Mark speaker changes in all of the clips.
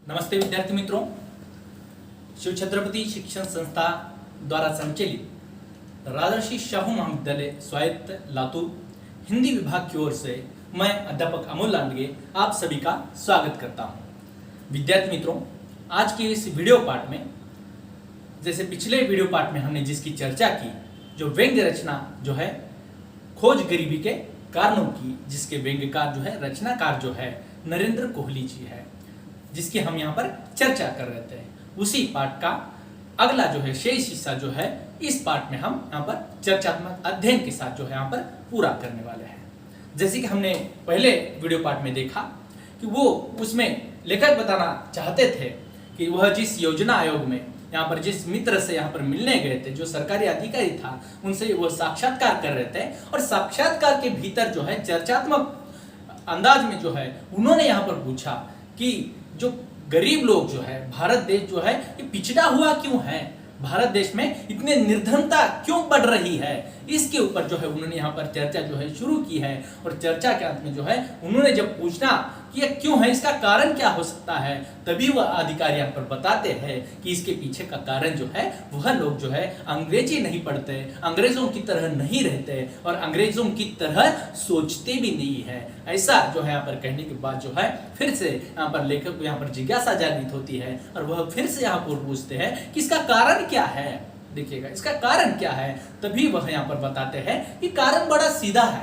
Speaker 1: नमस्ते विद्यार्थी मित्रों, शिव छत्रपति शिक्षण संस्था द्वारा संचालित राजर्षि शाहू महाविद्यालय स्वायत्त लातूर हिंदी विभाग की ओर से मैं अध्यापक अमोल लांडगे आप सभी का स्वागत करता हूं। विद्यार्थी मित्रों, आज के इस वीडियो पाठ में जैसे पिछले वीडियो पाठ में हमने जिसकी चर्चा की, जो व्यंग्य रचना जो है खोज गरीबी के कारणों की, जिसके व्यंग्यकार जो है रचनाकार जो है नरेंद्र कोहली जी है, जिसकी हम यहाँ पर चर्चा कर रहे थे, उसी पाठ का अगला जो है शेष हिस्सा जो है इस पाठ में हम यहाँ पर चर्चात्मक अध्ययन के साथ जो है यहाँ पर पूरा करने वाले हैं। जैसे कि हमने पहले वीडियो पाठ में देखा कि वो उसमें लेखक बताना चाहते थे कि वह जिस योजना आयोग में यहाँ पर जिस मित्र से यहाँ पर मिलने गए थे, जो सरकारी अधिकारी था, उनसे वो साक्षात्कार कर रहे थे और साक्षात्कार के भीतर जो है चर्चात्मक अंदाज में जो है उन्होंने यहाँ पर पूछा कि जो गरीब लोग जो है, भारत देश जो है ये पिछड़ा हुआ क्यों है, भारत देश में इतने निर्धनता क्यों बढ़ रही है, इसके ऊपर जो है उन्होंने यहाँ पर चर्चा जो है शुरू की है। और चर्चा के अंत में जो है उन्होंने जब पूछना कि ये क्यों है, इसका कारण क्या हो सकता है, तभी वह अधिकारी यहाँ पर बताते हैं कि इसके पीछे का कारण जो है वह लोग जो है अंग्रेजी नहीं पढ़ते, अंग्रेजों की तरह नहीं रहते और अंग्रेजों की तरह सोचते भी नहीं है। ऐसा जो है यहाँ पर कहने के बाद जो है फिर से यहाँ पर लेखक को यहाँ पर जिज्ञासा जागृत होती है और वह फिर से यहाँ पर पूछते हैं कि इसका कारण क्या है। देखिएगा, इसका कारण क्या है, तभी वह यहाँ पर बताते हैं कि कारण बड़ा सीधा है,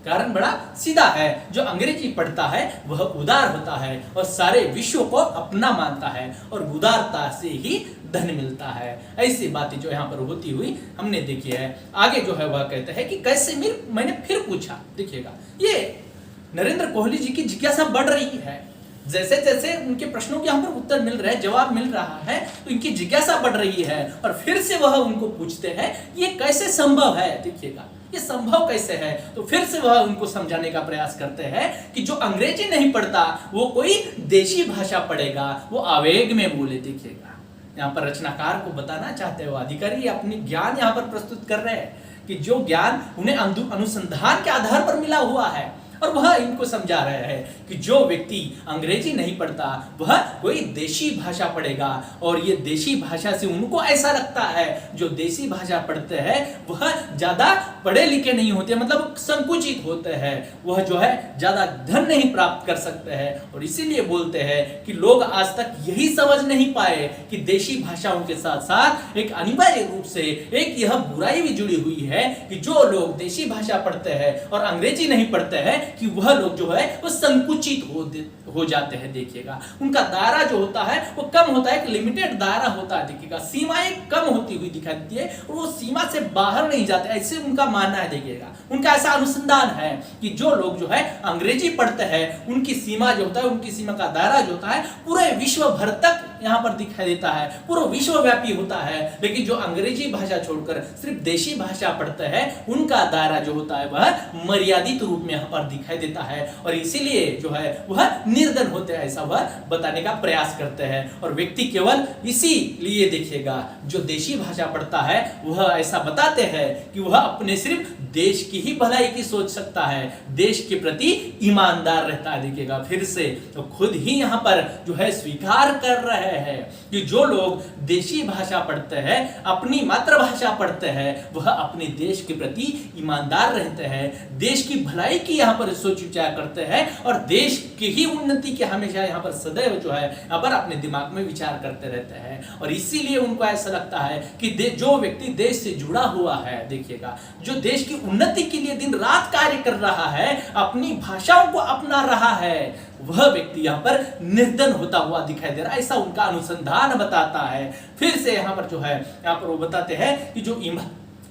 Speaker 1: कारण बड़ा सीधा है। जो अंग्रेजी पढ़ता है वह उदार होता है और सारे विश्व को अपना मानता है और उदारता से ही धन मिलता है। ऐसी बातें जो यहाँ पर होती हुई हमने देखी है। आगे जो है वह कहते हैं कि कैसे मैंने फिर पूछा। देखिएगा, ये नरेंद्र कोहली जी की जिज्ञासा बढ़ रही है। जैसे जैसे उनके प्रश्नों के यहाँ पर उत्तर मिल रहे हैं, जवाब मिल रहा है, तो इनकी जिज्ञासा बढ़ रही है और फिर से वह उनको पूछते हैं ये कैसे संभव है। देखिएगा, ये संभव कैसे है, तो फिर से वह उनको समझाने का प्रयास करते हैं कि जो अंग्रेजी नहीं पढ़ता वो कोई देशी भाषा पढ़ेगा, वो आवेग में बोले। देखिएगा, यहाँ पर रचनाकार को बताना चाहते हो, अधिकारी अपनी ज्ञान यहाँ पर प्रस्तुत कर रहे हैं कि जो ज्ञान उन्हें अनुसंधान के आधार पर मिला हुआ है और वह इनको समझा रहे हैं कि जो व्यक्ति अंग्रेजी नहीं पढ़ता वह कोई देशी भाषा पढ़ेगा और ये देशी भाषा से उनको ऐसा लगता है जो देशी भाषा पढ़ते हैं वह ज्यादा पढ़े लिखे नहीं होते, मतलब संकुचित होते हैं, वह जो है ज्यादा धन नहीं प्राप्त कर सकते हैं। और इसीलिए बोलते हैं कि लोग आज तक यही समझ नहीं पाए कि देशी भाषाओं के साथ साथ एक अनिवार्य रूप से एक यह बुराई भी जुड़ी हुई है कि जो लोग देशी भाषा पढ़ते हैं और अंग्रेजी नहीं पढ़ते हैं कि वह लोग जो है वो संकुचित हो जाते हैं। देखिएगा, उनका दायरा जो होता है वो कम होता है, एक लिमिटेड दायरा होता है। देखिएगा, सीमाएं कम होती हुई दिखाई देती है और वो सीमा से बाहर नहीं जाते, ऐसे उनका मानना है। देखिएगा, उनका ऐसा अनुसंधान है कि जो लोग जो है अंग्रेजी पढ़ते हैं उनकी सीमा जो होता है, उनकी सीमा का दायरा जो होता है पूरे विश्व भर तक यहाँ पर दिखाई देता है, पूरा विश्वव्यापी होता है। लेकिन जो अंग्रेजी भाषा छोड़कर सिर्फ देशी भाषा पढ़ते हैं उनका दायरा जो होता है वह मर्यादित रूप में यहाँ पर दिखाई देता है और इसीलिए जो है वह निर्धन होते हैं, ऐसा वह बताने का प्रयास करते हैं। और व्यक्ति केवल इसीलिए देखिएगा जो देशी भाषा पढ़ता है वह ऐसा बताते हैं कि वह अपने सिर्फ देश की ही भलाई की सोच सकता है, देश के प्रति ईमानदार रहता है। देखिएगा, फिर से तो खुद ही यहाँ पर जो है स्वीकार कर रहे हैं कि जो लोग देशी भाषा पढ़ते हैं, अपनी मातृभाषा पढ़ते हैं, वह अपने देश के प्रति ईमानदार रहते हैं, देश की भलाई की यहाँ पर सोच विचार करते हैं और देश की ही उन्नति के हमेशा यहाँ पर सदैव जो है यहाँ पर अपने दिमाग में विचार करते रहते हैं। और इसीलिए उनको ऐसा लगता है कि जो व्यक्ति देश से जुड़ा हुआ है, देखिएगा, जो देश की उन्नति के लिए दिन रात कार्य कर रहा है, अपनी भाषाओं को अपना रहा है, वह व्यक्ति यहाँ पर निर्धन होता हुआ दिखाई दे रहा है, ऐसा उनका अनुसंधान बताता है। फिर से यहाँ पर जो है यहाँ पर वो बताते हैं कि जो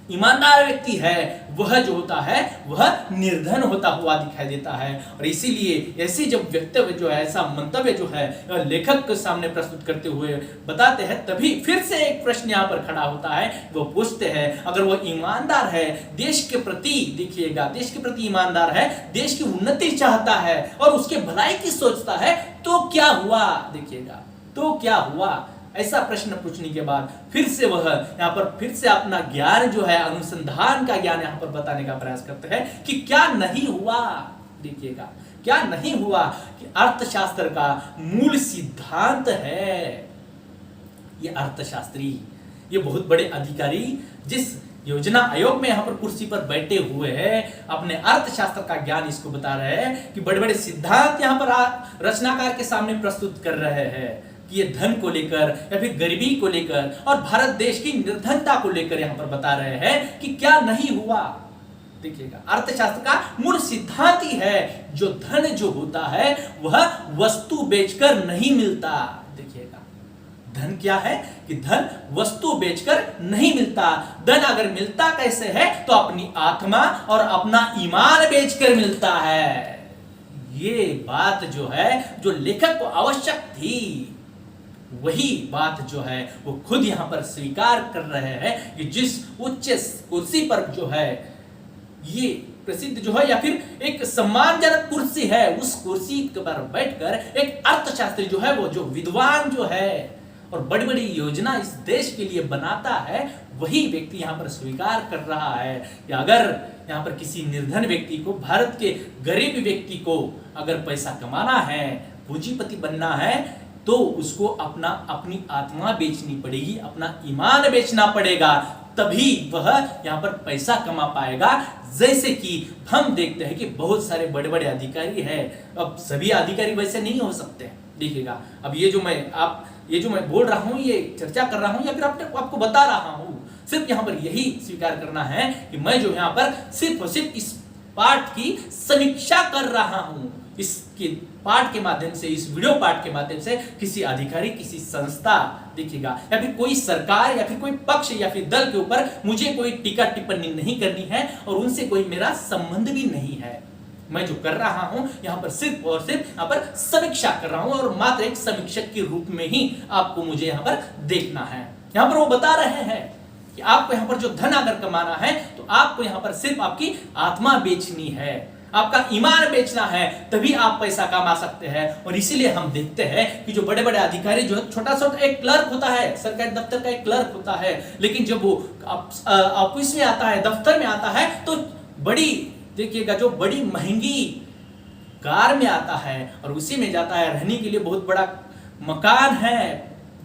Speaker 1: ईमानदार व्यक्ति है वह जो होता है वह निर्धन होता हुआ दिखाई देता है। और इसीलिए ऐसी जब वक्तव्य जो है, ऐसा मंतव्य जो है लेखक के सामने प्रस्तुत करते हुए बताते हैं, तभी फिर से एक प्रश्न यहाँ पर खड़ा होता है। वो पूछते हैं अगर वो ईमानदार है, देश के प्रति, देखिएगा, देश के प्रति ईमानदार है, देश की उन्नति चाहता है और उसके भलाई की सोचता है, तो क्या हुआ। देखिएगा, तो क्या हुआ, ऐसा प्रश्न पूछने के बाद फिर से वह यहाँ पर फिर से अपना ज्ञान जो है, अनुसंधान का ज्ञान यहाँ पर बताने का प्रयास करते हैं कि क्या नहीं हुआ। देखिएगा, क्या नहीं हुआ कि अर्थशास्त्र का मूल सिद्धांत है। ये अर्थशास्त्री, ये बहुत बड़े अधिकारी जिस योजना आयोग में यहाँ पर कुर्सी पर बैठे हुए हैं, अपने अर्थशास्त्र का ज्ञान इसको बता रहे हैं कि बड़े बड़े सिद्धांत यहाँ पर रचनाकार के सामने प्रस्तुत कर रहे हैं कि ये धन को लेकर या फिर गरीबी को लेकर और भारत देश की निर्धनता को लेकर यहाँ पर बता रहे हैं कि क्या नहीं हुआ। देखिएगा, अर्थशास्त्र का मूल सिद्धांत ही है जो धन जो होता है वह वस्तु बेचकर नहीं मिलता। देखिएगा, धन क्या है कि धन वस्तु बेचकर नहीं मिलता। धन अगर मिलता कैसे है तो अपनी आत्मा और अपना ईमान बेचकर मिलता है। ये बात जो है जो लेखक को आवश्यक थी, वही बात जो है वो खुद यहां पर स्वीकार कर रहे हैं कि जिस उच्च कुर्सी पर जो है ये प्रसिद्ध जो है या फिर एक सम्मानजनक कुर्सी है, उस कुर्सी पर बैठकर एक अर्थशास्त्री जो है वो जो विद्वान जो है और बड़ी बड़ी योजना इस देश के लिए बनाता है, वही व्यक्ति यहाँ पर स्वीकार कर रहा है कि अगर यहाँ पर किसी निर्धन व्यक्ति को, भारत के गरीब व्यक्ति को अगर पैसा कमाना है, पूंजीपति बनना है, तो उसको अपनी आत्मा बेचनी पड़ेगी, अपना ईमान बेचना पड़ेगा, तभी वह यहाँ पर पैसा कमा पाएगा। जैसे कि हम देखते हैं कि बहुत सारे बड़े बड़े अधिकारी हैं, अब सभी अधिकारी वैसे नहीं हो सकते। देखिएगा, अब ये जो मैं बोल रहा हूँ, ये चर्चा कर रहा हूँ या फिर आपको बता रहा हूँ, सिर्फ यहाँ पर यही स्वीकार करना है कि मैं जो यहाँ पर सिर्फ और सिर्फ इस पाठ की समीक्षा कर रहा हूँ। इसके पाठ के माध्यम से, इस वीडियो पाठ के माध्यम से किसी अधिकारी, किसी संस्था, देखिएगा, या फिर कोई सरकार या फिर कोई पक्ष या फिर दल के ऊपर मुझे कोई टीका टिप्पणी नहीं करनी है और उनसे कोई मेरा संबंध भी नहीं है। मैं जो कर रहा हूं यहाँ पर सिर्फ और सिर्फ यहाँ पर समीक्षा कर रहा हूं और मात्र एक समीक्षक के रूप में ही आपको मुझे यहाँ पर देखना है। यहाँ पर वो बता रहे हैं कि आपको यहाँ पर जो धन अगर कमाना है तो आपको यहाँ पर सिर्फ आपकी आत्मा बेचनी है, आपका ईमान बेचना है, तभी आप पैसा कमा सकते हैं। और इसीलिए हम देखते हैं कि जो बड़े बड़े अधिकारी जो छोटा सा एक क्लर्क होता है, सरकारी दफ्तर का एक क्लर्क होता है, लेकिन जब वो ऑफिस में आता है, दफ्तर में आता है, तो बड़ी, देखिएगा, जो बड़ी महंगी कार में आता है और उसी में जाता है, रहने के लिए बहुत बड़ा मकान है,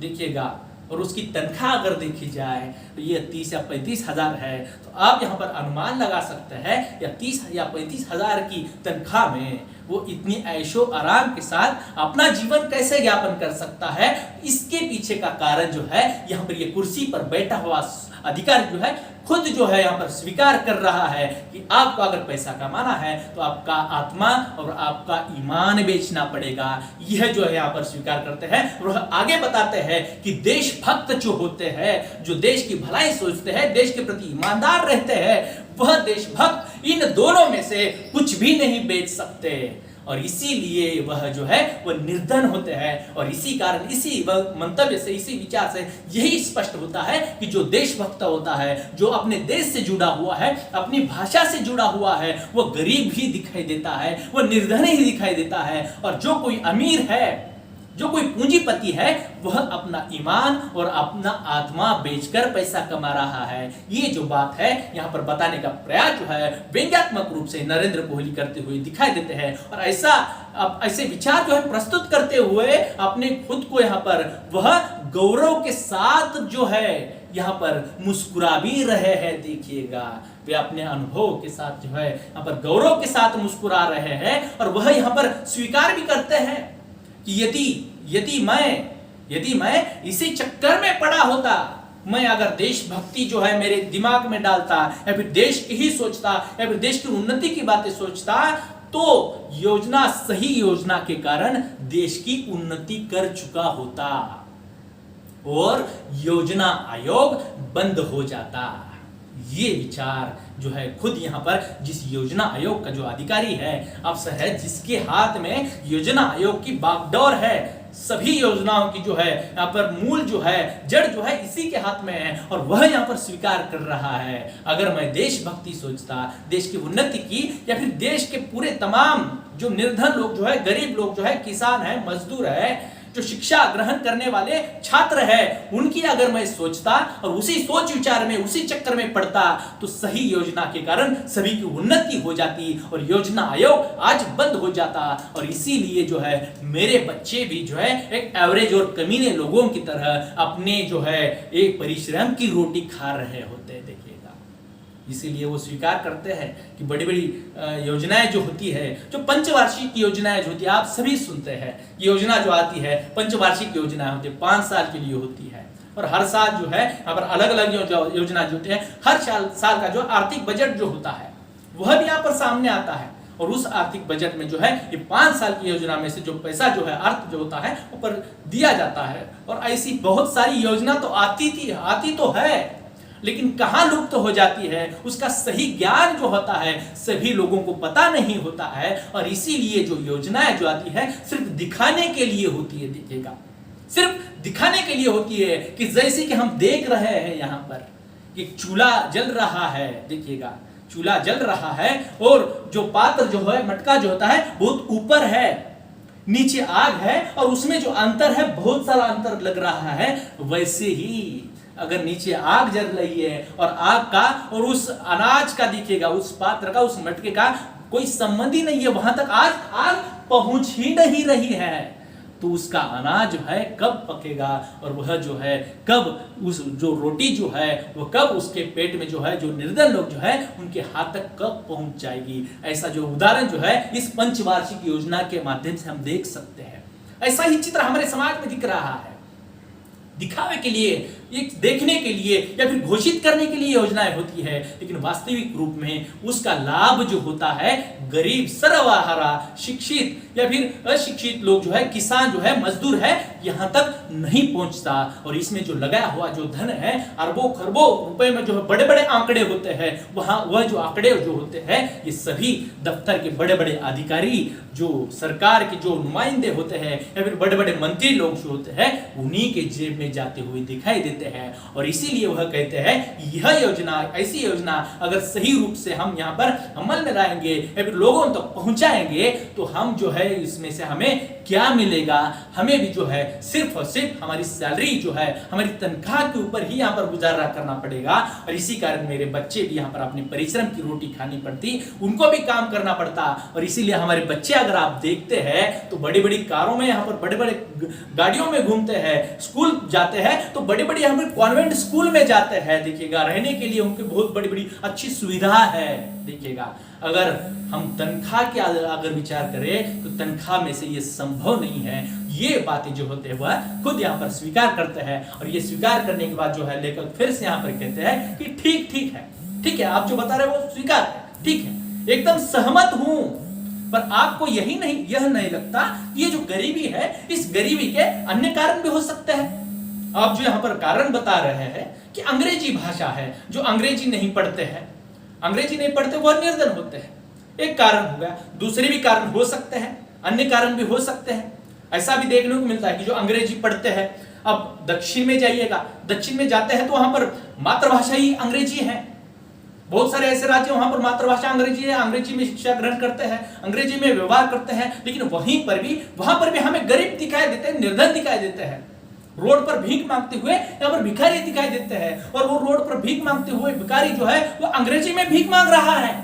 Speaker 1: देखिएगा, और उसकी तनख्वाह अगर देखी जाए तो ये 30 या 35 हजार है, तो आप यहाँ पर अनुमान लगा सकते हैं या 30 या 35 हजार की तनख्वाह में वो इतनी ऐशो आराम के साथ अपना जीवन कैसे यापन कर सकता है। इसके पीछे का कारण जो है यहाँ पर ये कुर्सी पर बैठा हुआ अधिकारी जो है खुद जो है यहाँ पर स्वीकार कर रहा है कि आपको अगर पैसा कमाना है तो आपका आत्मा और आपका ईमान बेचना पड़ेगा। यह जो है यहाँ पर स्वीकार करते हैं और आगे बताते हैं कि देशभक्त जो होते हैं, जो देश की भलाई सोचते हैं, देश के प्रति ईमानदार रहते हैं, वह देशभक्त इन दोनों में से कुछ भी नहीं बेच सकते और इसीलिए वह जो है वह निर्धन होते हैं। और इसी कारण, इसी मंतव्य से, इसी विचार से यही स्पष्ट होता है कि जो देशभक्त होता है, जो अपने देश से जुड़ा हुआ है, अपनी भाषा से जुड़ा हुआ है, वह गरीब ही दिखाई देता है, वह निर्धन ही दिखाई देता है। और जो कोई अमीर है, जो कोई पूंजीपति है, वह अपना ईमान और अपना आत्मा बेचकर पैसा कमा रहा है। ये जो बात है यहाँ पर बताने का प्रयास जो है व्यंग्यात्मक रूप से नरेंद्र कोहली करते हुए दिखाई देते हैं और ऐसे विचार जो है प्रस्तुत करते हुए अपने खुद को यहाँ पर वह गौरव के साथ जो है यहाँ पर मुस्कुरा भी रहे हैं। देखिएगा, वे अपने अनुभव के साथ जो है यहाँ पर गौरव के साथ मुस्कुरा रहे हैं और वह यहाँ पर स्वीकार भी करते हैं कि यदि मैं इसी चक्कर में पड़ा होता, मैं अगर देशभक्ति जो है मेरे दिमाग में डालता या फिर देश की ही सोचता या फिर देश की उन्नति की बातें सोचता, तो सही योजना के कारण देश की उन्नति कर चुका होता और योजना आयोग बंद हो जाता। ये विचार जो है खुद यहाँ पर जिस योजना आयोग का जो अधिकारी है, अफसर है, जिसके हाथ में योजना आयोग की बागडोर है, सभी योजनाओं की जो है यहाँ पर मूल जो है, जड़ जो है इसी के हाथ में है और वह यहाँ पर स्वीकार कर रहा है। अगर मैं देशभक्ति सोचता, देश की उन्नति की या फिर देश के पूरे तमाम जो निर्धन लोग जो है, गरीब लोग जो है, किसान है, मजदूर है, जो शिक्षा ग्रहण करने वाले छात्र हैं, उनकी अगर मैं सोचता और उसी सोच विचार में, उसी चक्कर में पड़ता, तो सही योजना के कारण सभी की उन्नति हो जाती और योजना आयोग आज बंद हो जाता। और इसीलिए जो है मेरे बच्चे भी जो है एक एवरेज और कमीने लोगों की तरह अपने जो है एक परिश्रम की रोटी खा रहे होते हैं, देखिएगा। इसीलिए वो स्वीकार करते हैं कि बड़ी बड़ी योजनाएं जो होती है, जो पंचवार्षिक योजनाएं जो होती है, आप सभी सुनते हैं, योजना जो आती है पंचवार्षिक योजना होती है, 5 साल के लिए होती है। और हर साल जो है यहाँ पर अलग अलग योजना जो होती है, हर साल का जो आर्थिक बजट जो होता है वह भी यहाँ पर सामने आता है। और उस आर्थिक बजट में जो है ये 5 साल की योजना में से जो पैसा जो है अर्थ जो होता है ऊपर दिया जाता है। और ऐसी बहुत सारी योजना तो आती तो है, लेकिन कहाँ लुप्त हो जाती है, उसका सही ज्ञान जो होता है सभी लोगों को पता नहीं होता है। और इसीलिए जो योजनाएं जो आती है सिर्फ दिखाने के लिए होती है, देखिएगा, सिर्फ दिखाने के लिए होती है। कि जैसे कि हम देख रहे हैं यहाँ पर कि चूल्हा जल रहा है, देखिएगा, चूल्हा जल रहा है और जो पात्र जो है, मटका जो होता है बहुत ऊपर है, नीचे आग है और उसमें जो अंतर है बहुत सारा अंतर लग रहा है। वैसे ही अगर नीचे आग जल रही है और आग का और उस अनाज का, देखिएगा, उस पात्र का, उस मटके का कोई संबंध ही नहीं है, वहां तक आग पहुंच ही नहीं रही है, तो उसका अनाज जो है कब पकेगा और वह जो है कब उस जो रोटी जो है वह कब उसके पेट में जो है जो निर्धन लोग जो है उनके हाथ तक कब पहुंच जाएगी। ऐसा जो उदाहरण जो है इस पंचवार्षिक योजना के माध्यम से हम देख सकते हैं। ऐसा ही चित्र हमारे समाज में दिख रहा है। दिखावे के लिए, एक देखने के लिए या फिर घोषित करने के लिए योजनाएं होती है, लेकिन वास्तविक रूप में उसका लाभ जो होता है गरीब, सर्वहारा, शिक्षित या फिर अशिक्षित लोग जो है, किसान जो है, मजदूर है, यहां तक नहीं पहुंचता। और इसमें जो लगाया हुआ जो धन है, अरबों खरबों रुपए में जो है बड़े बड़े आंकड़े होते हैं, वहां वह जो आंकड़े जो होते हैं ये सभी दफ्तर के बड़े बड़े अधिकारी, जो सरकार के जो नुमाइंदे होते हैं या फिर बड़े बड़े मंत्री लोग जो होते हैं, उन्हीं के जेब में जाते हुए दिखाई देते हैं। और इसीलिए वह कहते हैं यह योजना, ऐसी योजना अगर सही रूप से हम यहाँ पर अमल में लाएंगे या फिर लोगों तक पहुंचाएंगे तो हम जो है इसमें से हमें क्या मिलेगा, हमें भी जो है सिर्फ और सिर्फ हमारी सैलरी जो है, हमारी तनख्वाह के ऊपर ही यहाँ पर गुजारा करना पड़ेगा। और इसी कारण मेरे बच्चे भी यहाँ पर अपने परिश्रम की रोटी खानी पड़ती, उनको भी काम करना पड़ता। और इसीलिए हमारे बच्चे अगर आप देखते हैं तो बड़ी बड़ी कारों में, यहाँ पर बड़े बड़े गाड़ियों में घूमते हैं, स्कूल जाते हैं तो बड़े बड़े यहाँ पर कॉन्वेंट स्कूल में जाते हैं, देखिएगा, रहने के लिए उनकी बहुत बड़ी बड़ी अच्छी सुविधा है। देखिएगा, अगर हम तनख्वाह के अगर विचार करें तो तनख्वाह में से ये संभव नहीं है। ये बातें जो होते हैं वह खुद यहाँ पर स्वीकार करते हैं। और ये स्वीकार करने के बाद जो है लेखक फिर से यहाँ पर कहते हैं कि ठीक है, आप जो बता रहे हो वो स्वीकार है, ठीक है, एकदम सहमत हूं, पर आपको यह नहीं लगता ये जो गरीबी है, इस गरीबी के अन्य कारण भी हो सकते हैं। आप जो यहाँ पर कारण बता रहे हैं कि अंग्रेजी भाषा है, जो अंग्रेजी नहीं पढ़ते वह निर्धन होते हैं, एक कारण हो गया। दूसरे भी कारण हो सकते हैं, अन्य कारण भी हो सकते हैं। ऐसा भी देखने को मिलता है कि जो अंग्रेजी पढ़ते हैं, अब दक्षिण में जाइएगा, दक्षिण में जाते हैं तो वहां पर मातृभाषा ही अंग्रेजी है। बहुत सारे ऐसे राज्य वहां पर मातृभाषा अंग्रेजी है, अंग्रेजी में शिक्षा ग्रहण करते हैं, अंग्रेजी में व्यवहार करते हैं, लेकिन वहां पर भी हमें गरीब दिखाई देते हैं, निर्धन दिखाई देते हैं। रोड पर भीख मांगते हुए यहाँ पर भिखारी दिखाई देते हैं, और वो रोड पर भीख मांगते हुए भिखारी जो है वो अंग्रेजी में भीख मांग रहा है,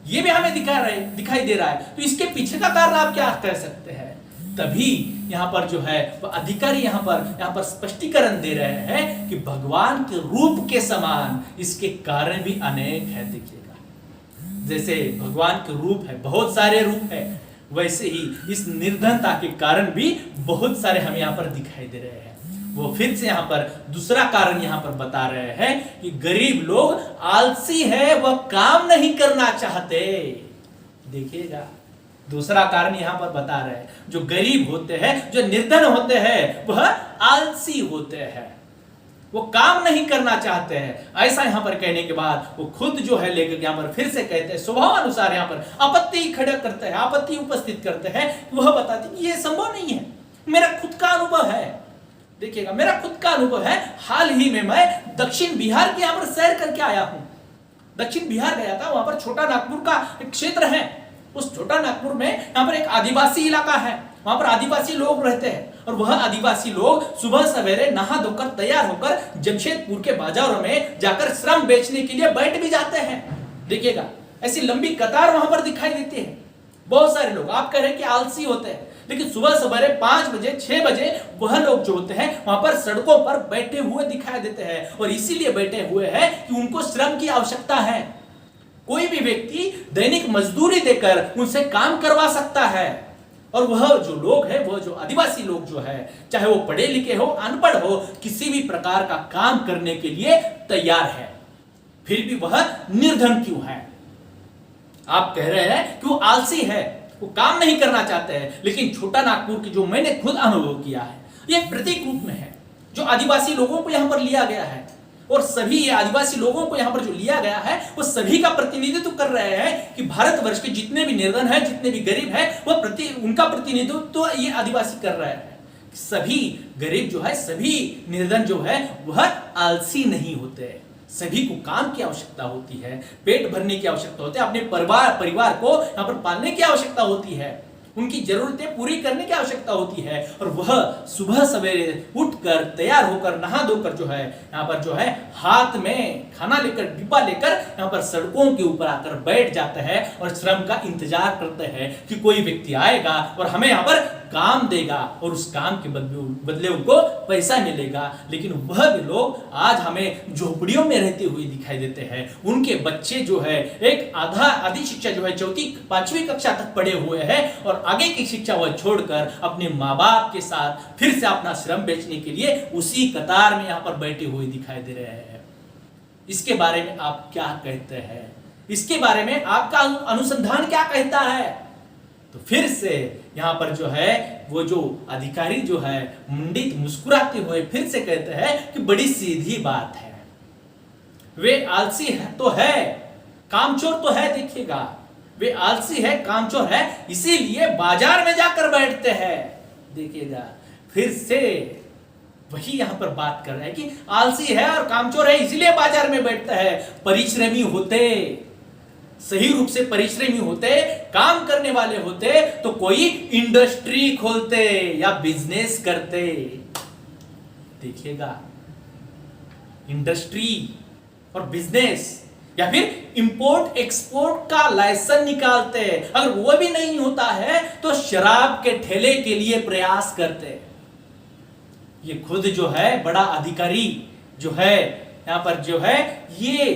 Speaker 1: ये भी हमें दिखाई दे रहा है। तो इसके पीछे का कारण आप क्या कह सकते हैं? तभी यहाँ पर जो है वो अधिकारी यहाँ पर स्पष्टीकरण दे रहे हैं कि भगवान के रूप के समान इसके कारण भी अनेक है। देखिएगा, जैसे भगवान के रूप है, बहुत सारे रूप है, वैसे ही इस निर्धनता के कारण भी बहुत सारे हमें यहाँ पर दिखाई दे रहे हैं। वो फिर से यहाँ पर दूसरा कारण यहाँ पर बता रहे हैं कि गरीब लोग आलसी है, वह काम नहीं करना चाहते। देखिएगा, दूसरा कारण यहाँ पर बता रहे हैं, जो गरीब होते हैं, जो निर्धन होते हैं, वह आलसी होते हैं, वो काम नहीं करना चाहते हैं। ऐसा यहाँ पर कहने के बाद वो खुद जो है लेखक यहाँ पर फिर से कहते हैं, स्वभाव अनुसार यहाँ पर आपत्ति खड़ा करते हैं, आपत्ति उपस्थित करते हैं। वह बताते हैं कि ये संभव नहीं है, मेरा खुद का अनुभव है। देखिएगा, मेरा खुद का अनुभव है। हाल ही में मैं दक्षिण बिहार के यहाँ पर सैर करके आया हूँ। दक्षिण बिहार गया था, वहां पर छोटा नागपुर का एक क्षेत्र है। उस छोटा नागपुर में यहाँ पर एक आदिवासी इलाका है, वहां पर आदिवासी लोग रहते हैं। और वह आदिवासी लोग सुबह सवेरे नहा धोकर तैयार होकर जमशेदपुर के बाजारों में जाकर श्रम बेचने के लिए बैठ भी जाते हैं। देखिएगा, ऐसी लंबी कतार वहां पर दिखाई देती है। बहुत सारे लोग, आप कह रहे हैं कि आलसी होते हैं, लेकिन सुबह सवेरे 5 बजे 6 बजे वह लोग जो होते हैं वहां पर सड़कों पर बैठे हुए दिखाई देते हैं, और इसीलिए बैठे हुए हैं कि उनको श्रम की आवश्यकता है। कोई भी व्यक्ति दैनिक मजदूरी देकर उनसे काम करवा सकता है, और वह जो लोग हैं, वह जो आदिवासी लोग जो है, चाहे वो पढ़े लिखे हो अनपढ़ हो, किसी भी प्रकार का काम करने के लिए तैयार है। फिर भी वह निर्धन क्यों है? आप कह रहे हैं कि वो आलसी है, वो काम नहीं करना चाहते हैं, लेकिन छोटा नागपुर की जो मैंने खुद अनुभव किया है, यह प्रतीक रूप में है। जो आदिवासी लोगों को यहां पर लिया गया है, और सभी ये आदिवासी लोगों को यहां पर जो लिया गया है, वो सभी का प्रतिनिधित्व कर रहे हैं कि भारतवर्ष के जितने भी निर्धन हैं, जितने भी गरीब हैं, वह उनका प्रतिनिधित्व तो ये आदिवासी कर रहे हैं। सभी गरीब जो है, सभी निर्धन जो है, वह आलसी नहीं होते। सभी को काम की आवश्यकता होती है, पेट भरने की आवश्यकता होती है, अपने परिवार को यहाँ पर पालने की आवश्यकता होती है, उनकी जरूरतें पूरी करने की आवश्यकता होती है। और वह सुबह सवेरे उठकर तैयार होकर नहा धोकर जो है यहाँ पर जो है हाथ में खाना लेकर डिब्बा लेकर यहाँ पर सड़कों के ऊपर आकर बैठ जाते हैं और श्रम का इंतजार करते हैं कि कोई व्यक्ति आएगा और हमें यहाँ पर काम देगा और उस काम के बदले उनको पैसा मिलेगा। लेकिन वह भी लोग आज हमें झोपड़ियों में रहते हुए दिखाई देते हैं। उनके बच्चे जो है एक आधी शिक्षा जो है 4वीं-5वीं कक्षा तक पढ़े हुए हैं, और आगे की शिक्षा वह छोड़कर अपने माँ बाप के साथ फिर से अपना श्रम बेचने के लिए उसी कतार में यहाँ पर बैठे हुए दिखाई दे रहे हैं। इसके बारे में आप क्या कहते हैं? इसके बारे में आपका अनुसंधान क्या कहता है? तो फिर से यहां पर जो है वो जो अधिकारी जो है मुंडित मुस्कुराते हुए फिर से कहते हैं कि बड़ी सीधी बात है, वे आलसी है तो है, कामचोर तो है। देखिएगा, वे आलसी है, कामचोर है, इसीलिए बाजार में जाकर बैठते हैं। देखिएगा, फिर से वही यहां पर बात कर रहे हैं कि आलसी है और कामचोर है, इसीलिए बाजार में बैठता है। परिश्रमी होते, सही रूप से परिश्रमी होते, काम करने वाले होते, तो कोई इंडस्ट्री खोलते या बिजनेस करते। देखिएगा, इंडस्ट्री और बिजनेस या फिर इंपोर्ट एक्सपोर्ट का लाइसेंस निकालते। अगर वो भी नहीं होता है तो शराब के ठेले के लिए प्रयास करते। ये खुद जो है बड़ा अधिकारी जो है यहां पर जो है ये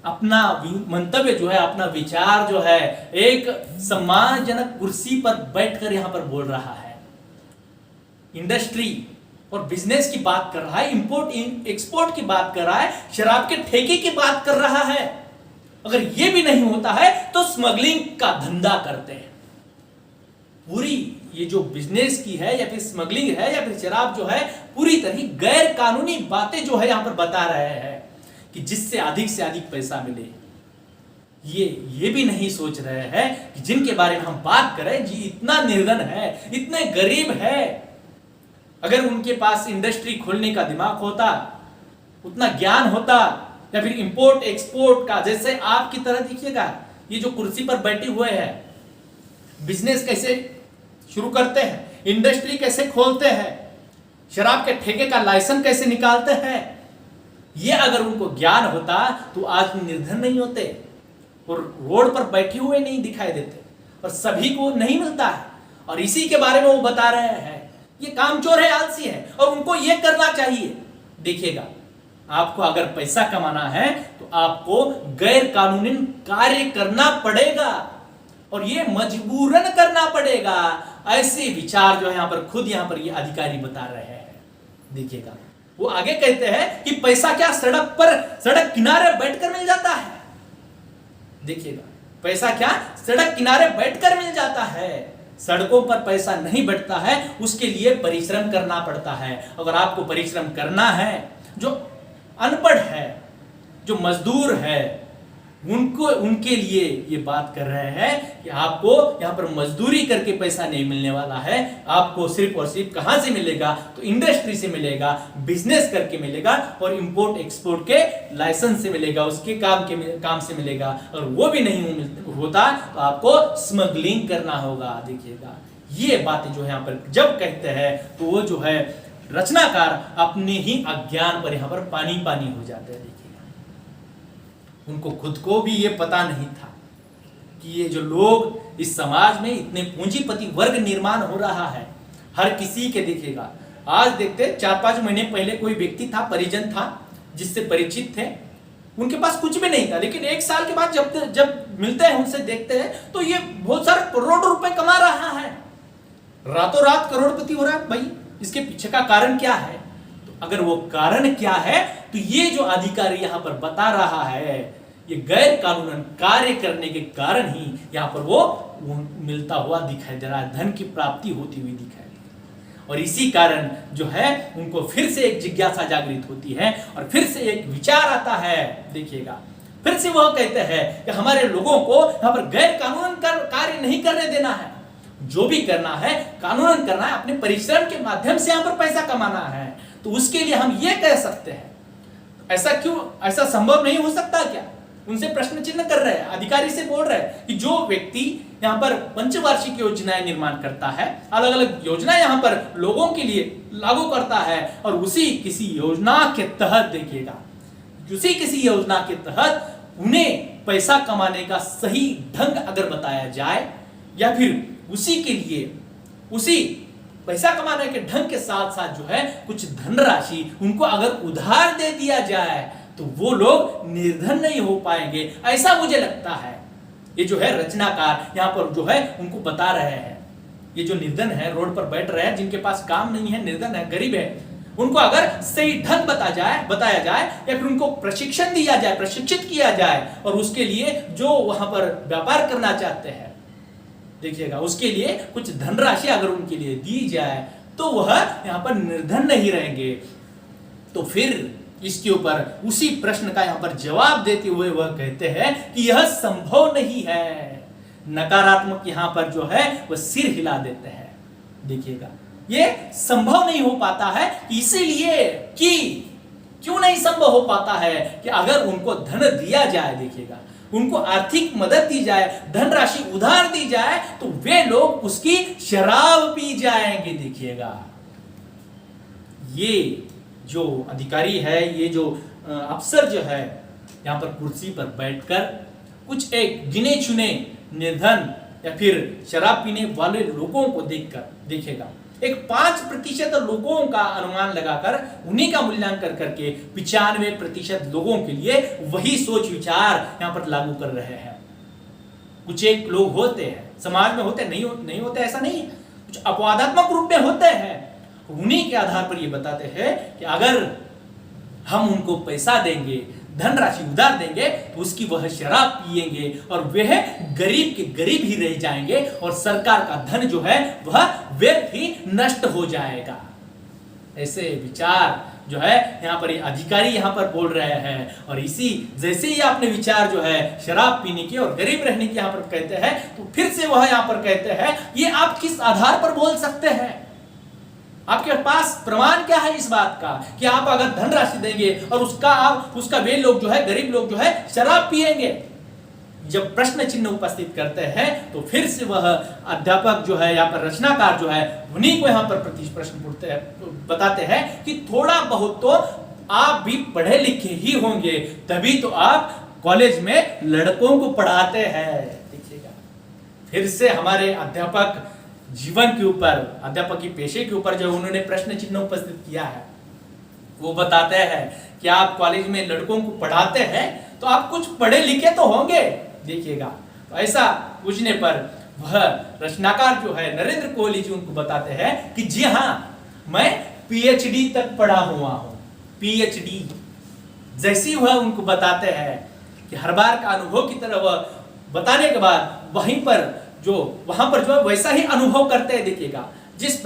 Speaker 1: अपना मंतव्य जो है, अपना विचार जो है एक सम्मानजनक कुर्सी पर बैठकर यहां पर बोल रहा है। इंडस्ट्री और बिजनेस की बात कर रहा है, इंपोर्ट एक्सपोर्ट की बात कर रहा है, शराब के ठेके की बात कर रहा है। अगर ये भी नहीं होता है तो स्मगलिंग का धंधा करते हैं। पूरी ये जो बिजनेस की है या फिर स्मगलिंग है या फिर शराब जो है, पूरी तरह गैर कानूनी बातें जो है यहां पर बता रहे हैं कि जिससे अधिक से अधिक पैसा मिले। ये भी नहीं सोच रहे हैं कि जिनके बारे में हम बात करें, जी इतना निर्धन है, इतने गरीब है, अगर उनके पास इंडस्ट्री खोलने का दिमाग होता, उतना ज्ञान होता, या फिर इंपोर्ट एक्सपोर्ट का, जैसे आपकी तरह देखिएगा ये जो कुर्सी पर बैठे हुए हैं, बिजनेस कैसे शुरू करते हैं, इंडस्ट्री कैसे खोलते हैं, शराब के ठेके का लाइसेंस कैसे निकालते हैं, ये अगर उनको ज्ञान होता तो आज निर्धन नहीं होते और रोड पर बैठे हुए नहीं दिखाई देते, और सभी को नहीं मिलता है। और इसी के बारे में वो बता रहे हैं ये कामचोर है, आलसी है, और उनको ये करना चाहिए। देखिएगा, आपको अगर पैसा कमाना है तो आपको गैर कानूनी कार्य करना पड़ेगा, और ये मजबूरन करना पड़ेगा। ऐसे विचार जो है यहां पर खुद यहां पर ये अधिकारी बता रहे हैं। देखिएगा, वो आगे कहते हैं कि पैसा क्या सड़क किनारे बैठकर मिल जाता है। देखिएगा, पैसा क्या सड़क किनारे बैठकर मिल जाता है। सड़कों पर पैसा नहीं बैठता है, उसके लिए परिश्रम करना पड़ता है। अगर आपको परिश्रम करना है, जो अनपढ़ है, जो मजदूर है, उनके लिए ये बात कर रहे हैं कि आपको यहाँ पर मजदूरी करके पैसा नहीं मिलने वाला है। आपको सिर्फ और सिर्फ कहां से मिलेगा, तो इंडस्ट्री से मिलेगा, बिजनेस करके मिलेगा, और इंपोर्ट एक्सपोर्ट के लाइसेंस से मिलेगा, उसके काम से मिलेगा। और वो भी नहीं होता तो आपको स्मगलिंग करना होगा। देखिएगा, ये बातें जो है यहाँ पर जब कहते हैं तो वो जो है रचनाकार अपने ही अज्ञान पर यहाँ पर पानी पानी हो जाते हैं। देखिएगा, उनको खुद को भी ये पता नहीं था कि ये जो लोग इस समाज में इतने पूंजीपति वर्ग निर्माण हो रहा है हर किसी के। देखिएगा, आज देखते 4-5 महीने पहले कोई व्यक्ति था, परिजन था, जिससे परिचित थे, उनके पास कुछ भी नहीं था, लेकिन 1 साल के बाद जब मिलते हैं उनसे, देखते हैं तो ये बहुत सारे करोड़ रुपए कमा रहा है, रातों रात करोड़पति हो रहा है। भाई इसके पीछे का कारण क्या है? तो अगर वो कारण क्या है तो ये जो अधिकारी यहां पर बता रहा है, ये गैर कानूनन कार्य करने के कारण ही यहां पर वो मिलता हुआ दिखाई दे रहा है, धन की प्राप्ति होती हुई दिखाई दे रही है। और इसी कारण जो है उनको फिर से एक जिज्ञासा जागृत होती है और फिर से एक विचार आता है। देखिएगा, फिर से वह कहते हैं कि हमारे लोगों को यहां पर गैर कानूनन कार्य नहीं करने देना है, जो भी करना है कानूनन करना है, अपने परिश्रम के माध्यम से यहां पर पैसा कमाना है। तो उसके लिए हम ये कह सकते हैं, ऐसा क्यों, ऐसा संभव नहीं हो सकता क्या? उनसे प्रश्न चिन्ह कर रहे हैं, अधिकारी से बोल रहे हैं कि जो व्यक्ति यहाँ पर पंचवार्षिक योजनाएं निर्माण करता है, अलग अलग योजना यहाँ पर लोगों के लिए लागू करता है, और उसी किसी योजना के तहत, देखिएगा, उसी किसी योजना के तहत उन्हें पैसा कमाने का सही ढंग अगर बताया जाए, या फिर उसी के लिए उसी पैसा कमाने के ढंग के साथ साथ जो है कुछ धनराशि उनको अगर उधार दे दिया जाए तो वो लोग निर्धन नहीं हो पाएंगे, ऐसा मुझे लगता है। ये जो है रचनाकार यहाँ पर जो है उनको बता रहे हैं, ये जो निर्धन है, रोड पर बैठ रहे हैं, जिनके पास काम नहीं है, निर्धन है, गरीब है, उनको अगर सही ढंग बताया जाए या फिर उनको प्रशिक्षण दिया जाए, प्रशिक्षित किया जाए, और उसके लिए जो वहां पर व्यापार करना चाहते हैं, देखिएगा, उसके लिए कुछ धनराशि अगर उनके लिए दी जाए तो वह यहाँ पर निर्धन नहीं रहेंगे। तो फिर इसके ऊपर उसी प्रश्न का यहाँ पर जवाब देते हुए वह कहते हैं कि यह संभव नहीं है। नकारात्मक यहाँ पर जो है वह सिर हिला देते हैं। देखिएगा, ये संभव नहीं हो पाता है, इसीलिए कि क्यों नहीं संभव हो पाता है कि अगर उनको धन दिया जाए, देखिएगा, उनको आर्थिक मदद दी जाए, धनराशि उधार दी जाए, तो वे लोग उसकी शराब पी जाएंगे। देखिएगा, ये जो अधिकारी है, ये जो अफसर जो है, यहां पर कुर्सी पर बैठकर कुछ एक गिने चुने निर्धन या फिर शराब पीने वाले लोगों को देखकर, देखिएगा, एक 5% लोगों का अनुमान लगाकर उन्हीं का मूल्यांकन करके 95% लोगों के लिए वही सोच विचार यहां पर लागू कर रहे हैं। कुछ एक लोग होते हैं समाज में, होते नहीं होते ऐसा नहीं, कुछ अपवादात्मक रूप में होते हैं, उन्हीं के आधार पर ये बताते हैं कि अगर हम उनको पैसा देंगे, धनराशि उधार देंगे, तो उसकी वह शराब पिएंगे और वह गरीब के गरीब ही रह जाएंगे और सरकार का धन जो है वह व्यर्थ ही नष्ट हो जाएगा। ऐसे विचार जो है यहाँ पर अधिकारी यहाँ पर बोल रहे हैं। और इसी जैसे ही आपने विचार जो है शराब पीने की और गरीब रहने की यहाँ पर कहते हैं, तो फिर से वह यहाँ पर कहते हैं, ये आप किस आधार पर बोल सकते हैं? आपके पास प्रमाण क्या है इस बात का कि आप अगर धनराशि देंगे और उसका वे लोग जो है, गरीब लोग जो है, शराब पिएंगे? जब प्रश्न चिन्ह उपस्थित करते हैं तो फिर से वह अध्यापक जो है, यहाँ पर रचनाकार जो है, उन्हीं को यहाँ पर प्रश्न बताते हैं कि थोड़ा बहुत तो आप भी पढ़े लिखे ही होंगे, तभी तो आप कॉलेज में लड़कों को पढ़ाते हैं। देखिएगा, फिर से हमारे अध्यापक जीवन के ऊपर, अध्यापक की पेशे के ऊपर जो उन्होंने प्रश्न चिन्ह उपस्थित किया है, वो बताते हैं कि आप कॉलेज में लड़कों को पढ़ाते हैं तो आप कुछ पढ़े लिखे तो होंगे। देखिएगा, तो ऐसा पूछने पर वह रचनाकार जो है नरेंद्र कोहली जी उनको बताते हैं कि जी हाँ, मैं पीएचडी तक पढ़ा हुआ हूं। पीएचडी जैसी वह उनको बताते हैं कि हर बार का अनुभव की तरह वह बताने के बाद वहीं पर वहां पर जो है वैसा ही अनुभव करते हैं। देखिएगा, जिस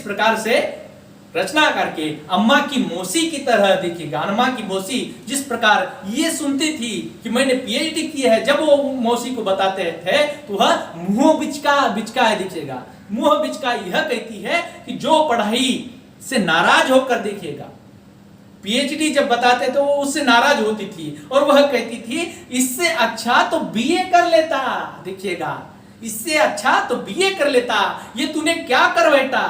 Speaker 1: प्रकार से रचनाकार के अम्मा की मौसी की तरह, देखिएगा, अम्मा की मौसी जिस प्रकार ये सुनती थी कि मैंने पीएचडी की है, जब वो मौसी को बताते थे तो वह मुंह बिचका है। देखिएगा, मुंह बिचका यह कहती है कि जो पढ़ाई से नाराज होकर, देखिएगा, पीएचडी जब बताते तो वो उससे नाराज होती थी और वह कहती थी इससे अच्छा तो बीए कर लेता। देखिएगा, इससे अच्छा तो बीए कर लेता, ये तूने क्या कर बैठा।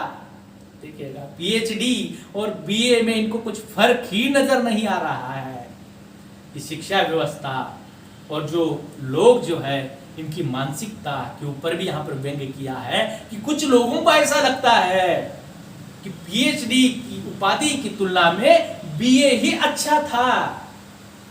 Speaker 1: देखिएगा पीएचडी और बीए में इनको कुछ फर्क ही नजर नहीं आ रहा है। ये शिक्षा व्यवस्था और जो लोग जो है इनकी मानसिकता के ऊपर भी यहाँ पर व्यंग्य किया है कि कुछ लोगों को ऐसा लगता है कि पीएचडी की उपाधि की तुलना में बीए ही अच्छा था।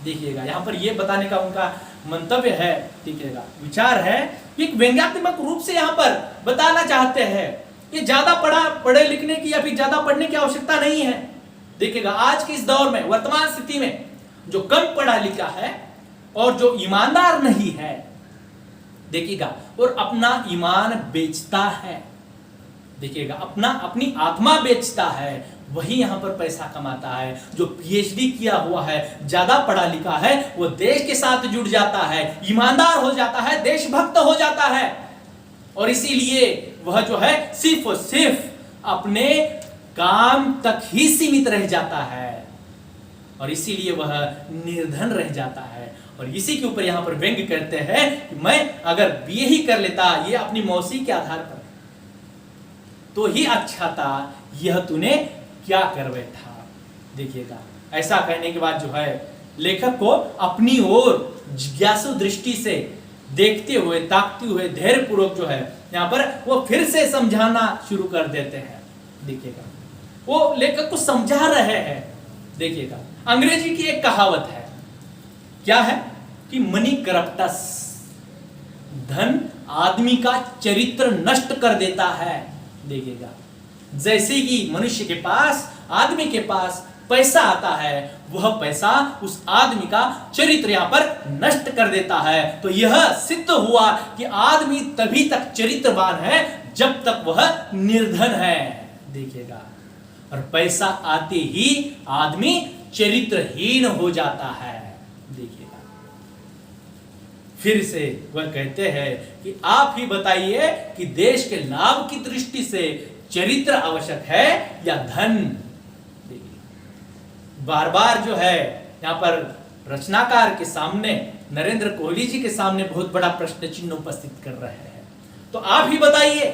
Speaker 1: देखिएगा यहाँ पर ये बताने का उनका मंतव्य है, देखिएगा विचार है, एक व्यंग्यात्मक रूप से यहाँ पर बताना चाहते हैं ये ज्यादा पढ़े लिखने की या फिर ज्यादा पढ़ने की आवश्यकता नहीं है। देखिएगा आज के इस दौर में, वर्तमान स्थिति में जो कम पढ़ा लिखा है और जो ईमानदार नहीं है, देखिएगा और अपना ईमान बेचता है, देखिएगा अपनी आत्मा बेचता है, वही यहां पर पैसा कमाता है। जो पीएचडी किया हुआ है, ज्यादा पढ़ा लिखा है, वो देश के साथ जुड़ जाता है, ईमानदार हो जाता है, देशभक्त हो जाता है और इसीलिए वह जो है सिर्फ और सिर्फ अपने काम तक ही सीमित रह जाता है और इसीलिए वह निर्धन रह जाता है। और इसी के ऊपर यहां पर व्यंग्य करते हैं कि मैं अगर बीए ही कर लेता, ये अपनी मौसी के आधार पर, तो ही अच्छा था, यह तूने क्या कर बैठा। देखिएगा ऐसा कहने के बाद जो है लेखक को अपनी ओर जिज्ञासु दृष्टि से देखते हुए, ताकते हुए धैर्य पूर्वक जो है यहां पर वो फिर से समझाना शुरू कर देते हैं। देखिएगा वो लेखक को समझा रहे हैं। देखिएगा अंग्रेजी की एक कहावत है, क्या है कि मनी करप्टस, धन आदमी का चरित्र नष्ट कर देता है। देखिएगा जैसे कि मनुष्य के पास, आदमी के पास पैसा आता है, वह पैसा उस आदमी का चरित्र यहां पर नष्ट कर देता है। तो यह सिद्ध हुआ कि आदमी तभी तक चरित्रवान है जब तक वह निर्धन है। देखिएगा और पैसा आते ही आदमी चरित्रहीन हो जाता है। देखिएगा फिर से वह कहते हैं कि आप ही बताइए कि देश के लाभ की दृष्टि से चरित्र आवश्यक है या धन। बार बार जो है यहां पर रचनाकार के सामने, नरेंद्र कोहली जी के सामने बहुत बड़ा प्रश्न चिन्ह उपस्थित कर रहे हैं। तो आप ही बताइए,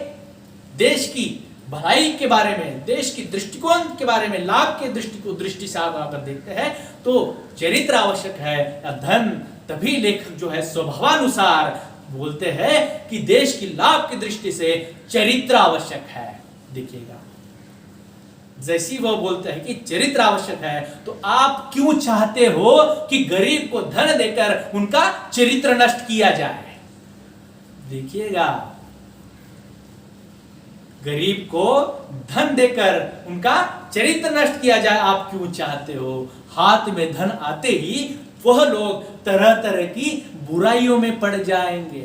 Speaker 1: देश की भलाई के बारे में, देश की दृष्टिकोण के बारे में, लाभ के दृष्टि से आप अगर देखते हैं तो चरित्र आवश्यक है या धन। तभी लेखक जो है स्वभावानुसार बोलते हैं कि देश की लाभ की दृष्टि से चरित्र आवश्यक है। देखिएगा जैसी वो बोलते हैं कि चरित्र आवश्यक है, तो आप क्यों चाहते हो कि गरीब को धन देकर उनका चरित्र नष्ट किया जाए। देखिएगा गरीब को धन देकर उनका चरित्र नष्ट किया जाए, आप क्यों चाहते हो। हाथ में धन आते ही वह लोग तरह तरह की बुराइयों में पड़ जाएंगे,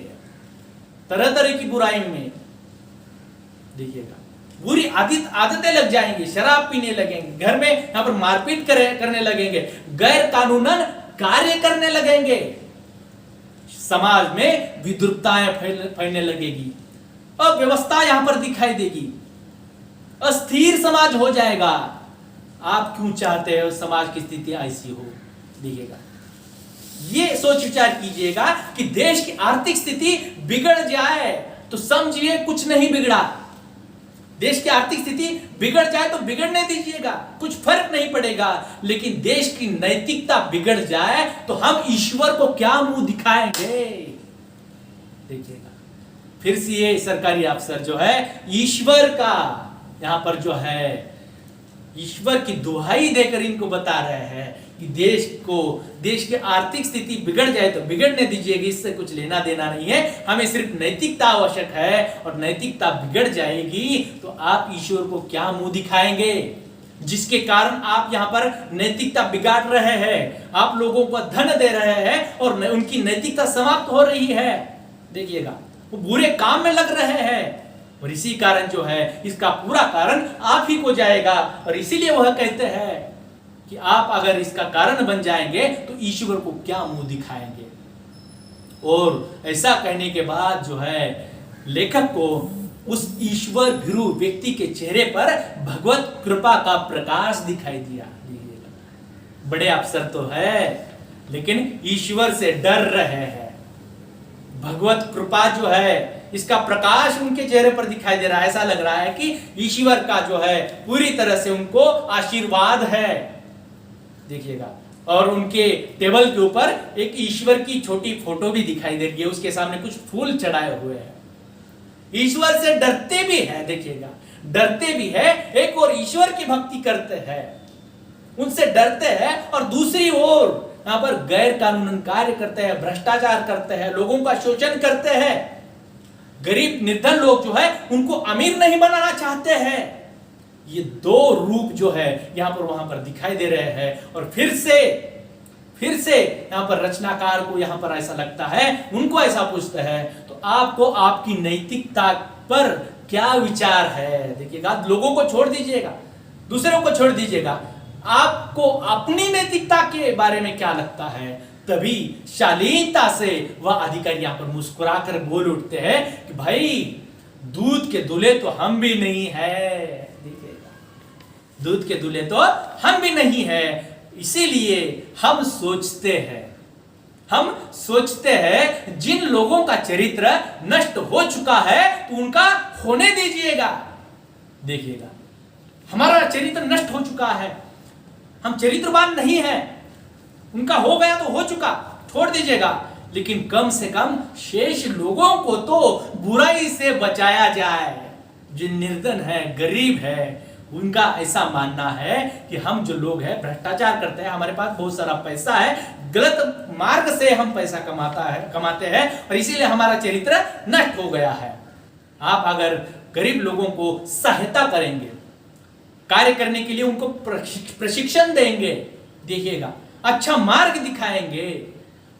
Speaker 1: तरह तरह की बुराइयों में। देखिएगा बुरी आदतें लग जाएंगी, शराब पीने लगेंगे, घर में यहां पर मारपीट करने लगेंगे, गैर कानूनन कार्य करने लगेंगे, समाज में विद्रुपताएं फैलने लगेगी, अव्यवस्था यहां पर दिखाई देगी, अस्थिर समाज हो जाएगा। आप क्यों चाहते हो समाज की स्थिति ऐसी हो। देखिएगा ये सोच विचार कीजिएगा कि देश की आर्थिक स्थिति बिगड़ जाए तो समझिए कुछ नहीं बिगड़ा। देश की आर्थिक स्थिति बिगड़ जाए तो बिगड़ने दीजिएगा, कुछ फर्क नहीं पड़ेगा। लेकिन देश की नैतिकता बिगड़ जाए तो हम ईश्वर को क्या मुंह दिखाएंगे। देखिएगा फिर से ये सरकारी अफसर जो है ईश्वर का यहां पर जो है ईश्वर की दुहाई देकर इनको बता रहे हैं कि देश की आर्थिक स्थिति बिगड़ जाए तो बिगड़ने दीजिएगा, इससे कुछ लेना देना नहीं है, हमें सिर्फ नैतिकता आवश्यक है। और नैतिकता बिगड़ जाएगी तो आप ईश्वर को क्या मुंह दिखाएंगे, जिसके कारण आप यहां पर नैतिकता बिगाड़ रहे हैं, आप लोगों को धन दे रहे हैं और उनकी नैतिकता समाप्त हो रही है। देखिएगा वो बुरे काम में लग रहे हैं और इसी कारण जो है इसका पूरा कारण आप ही को जाएगा। और इसीलिए वह कहते हैं कि आप अगर इसका कारण बन जाएंगे तो ईश्वर को क्या मुंह दिखाएंगे। और ऐसा कहने के बाद जो है लेखक को उस ईश्वर भीरु व्यक्ति के चेहरे पर भगवत कृपा का प्रकाश दिखाई दिया। बड़े अफसर तो है लेकिन ईश्वर से डर रहे हैं। भगवत कृपा जो है इसका प्रकाश उनके चेहरे पर दिखाई दे रहा है। ऐसा लग रहा है कि ईश्वर का जो है पूरी तरह से उनको आशीर्वाद है। देखिएगा, और उनके टेबल के ऊपर एक ईश्वर की छोटी फोटो भी दिखाई दे रही है, उसके सामने कुछ फूल चढ़ाए हुए हैं। ईश्वर से डरते भी है, देखिएगा, डरते भी है। एक और ईश्वर की भक्ति करते हैं, उनसे डरते हैं, और दूसरी ओर यहां पर गैर कानूनन कार्य करते हैं, भ्रष्टाचार करते हैं, लोगों का शोषण करते हैं। गरीब निर्धन लोग जो है उनको अमीर नहीं बनाना चाहते हैं। ये दो रूप जो है यहां पर वहां पर दिखाई दे रहे हैं। और फिर से यहां पर रचनाकार को यहां पर ऐसा लगता है, उनको ऐसा पूछते हैं, तो आपको आपकी नैतिकता पर क्या विचार है। देखिएगा, लोगों को छोड़ दीजिएगा, दूसरों को छोड़ दीजिएगा, आपको अपनी नैतिकता के बारे में क्या लगता है। तभी शालीनता से वह अधिकारी यहां पर मुस्कुराकर बोल उठते हैं कि भाई, दूध के दूल्हे तो हम भी नहीं है। देखिएगा, दूध के दूल्हे तो हम भी नहीं है, इसीलिए हम सोचते हैं जिन लोगों का चरित्र नष्ट हो चुका है तो उनका होने दीजिएगा। देखिएगा, हमारा चरित्र नष्ट हो चुका है, हम चरित्रवान नहीं हैं, उनका हो गया तो हो चुका, छोड़ दीजिएगा, लेकिन कम से कम शेष लोगों को तो बुराई से बचाया जाए। जो निर्धन है, गरीब है, उनका ऐसा मानना है कि हम जो लोग हैं भ्रष्टाचार करते हैं, हमारे पास बहुत सारा पैसा है, गलत मार्ग से हम पैसा कमाते हैं और इसीलिए हमारा चरित्र नष्ट हो गया है। आप अगर गरीब लोगों को सहायता करेंगे, कार्य करने के लिए उनको प्रशिक्षण देंगे, देखिएगा, अच्छा मार्ग दिखाएंगे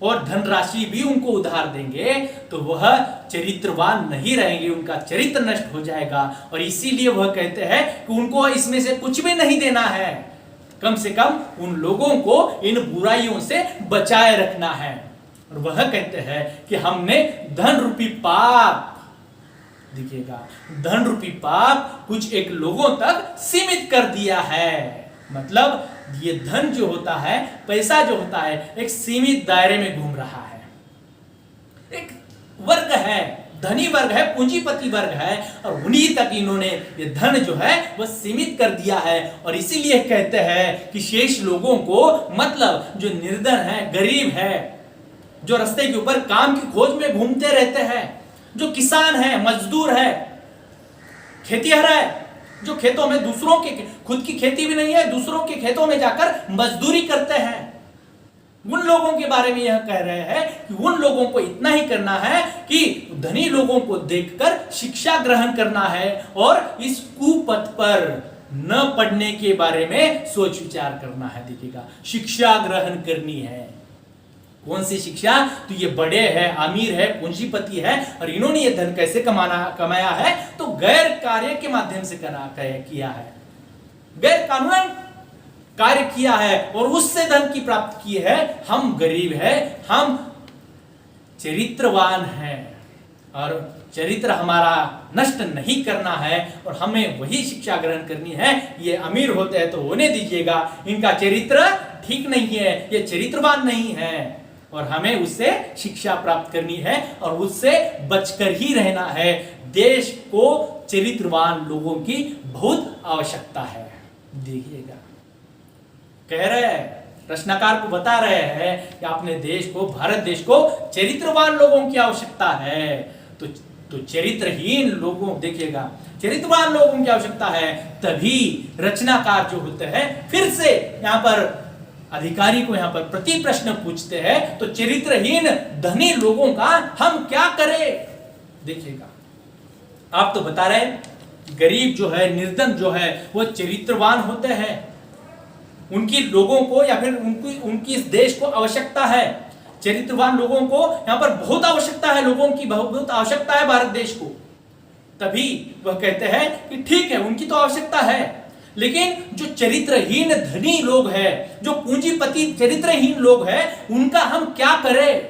Speaker 1: और धनराशि भी उनको उधार देंगे, तो वह चरित्रवान नहीं रहेंगे, उनका चरित्र नष्ट हो जाएगा। और इसीलिए वह कहते हैं कि उनको इसमें से कुछ भी नहीं देना है, कम से कम उन लोगों को इन बुराइयों से बचाए रखना है। और वह कहते हैं कि हमने धन रूपी पाप, देखिएगा, धन रूपी पाप कुछ एक लोगों तक सीमित कर दिया है। मतलब ये धन जो होता है, पैसा जो होता है, एक सीमित दायरे में घूम रहा है। एक वर्ग है, धनी वर्ग है, पूंजीपति वर्ग है, और उन्हीं तक इन्होंने ये धन जो है वह सीमित कर दिया है। और इसीलिए कहते हैं कि शेष लोगों को, मतलब जो निर्धन है, गरीब है, जो रास्ते के ऊपर काम की खोज में घूमते रहते हैं, जो किसान है, मजदूर है, खेतीहर है, जो खेतों में दूसरों के, खुद की खेती भी नहीं है, दूसरों के खेतों में जाकर मजदूरी करते हैं, उन लोगों के बारे में यह कह रहे हैं कि उन लोगों को इतना ही करना है कि धनी लोगों को देखकर शिक्षा ग्रहण करना है और इस कुपथ पर न पड़ने के बारे में सोच विचार करना है। देखिएगा, शिक्षा ग्रहण करनी है। कौन सी शिक्षा? तो ये बड़े हैं, अमीर है, पूंजीपति है, और इन्होंने ये धन कैसे कमाया है? तो गैर कार्य के माध्यम से किया है, गैर कानूनन कार्य किया है और उससे धन की प्राप्ति की है। हम गरीब है, हम चरित्रवान हैं और चरित्र हमारा नष्ट नहीं करना है और हमें वही शिक्षा ग्रहण करनी है। ये अमीर होते हैं तो होने दीजिएगा, इनका चरित्र ठीक नहीं है, ये चरित्रवान नहीं है और हमें उससे शिक्षा प्राप्त करनी है और उससे बचकर ही रहना है। देश को चरित्रवान लोगों की बहुत आवश्यकता है। देखिएगा, कह रहे हैं, रचनाकार को बता रहे हैं कि अपने देश को, भारत देश को चरित्रवान लोगों की आवश्यकता है। तो चरित्रहीन लोगों, देखिएगा, चरित्रवान लोगों की आवश्यकता है। तभी रचनाकार जो होते हैं फिर से यहां पर अधिकारी को यहां पर प्रति प्रश्न पूछते हैं, तो चरित्रहीन धनी लोगों का हम क्या करें? देखिएगा, आप तो बता रहे गरीब जो है, निर्धन जो है, वो चरित्रवान होते हैं, उनकी लोगों को या फिर उनकी इस देश को आवश्यकता है। चरित्रवान लोगों को यहां पर बहुत आवश्यकता है, लोगों की बहुत आवश्यकता है भारत देश को। तभी वह कहते हैं कि ठीक है, उनकी तो आवश्यकता है, लेकिन जो चरित्रहीन धनी लोग हैं, जो पूंजीपति चरित्रहीन लोग हैं, उनका हम क्या करें?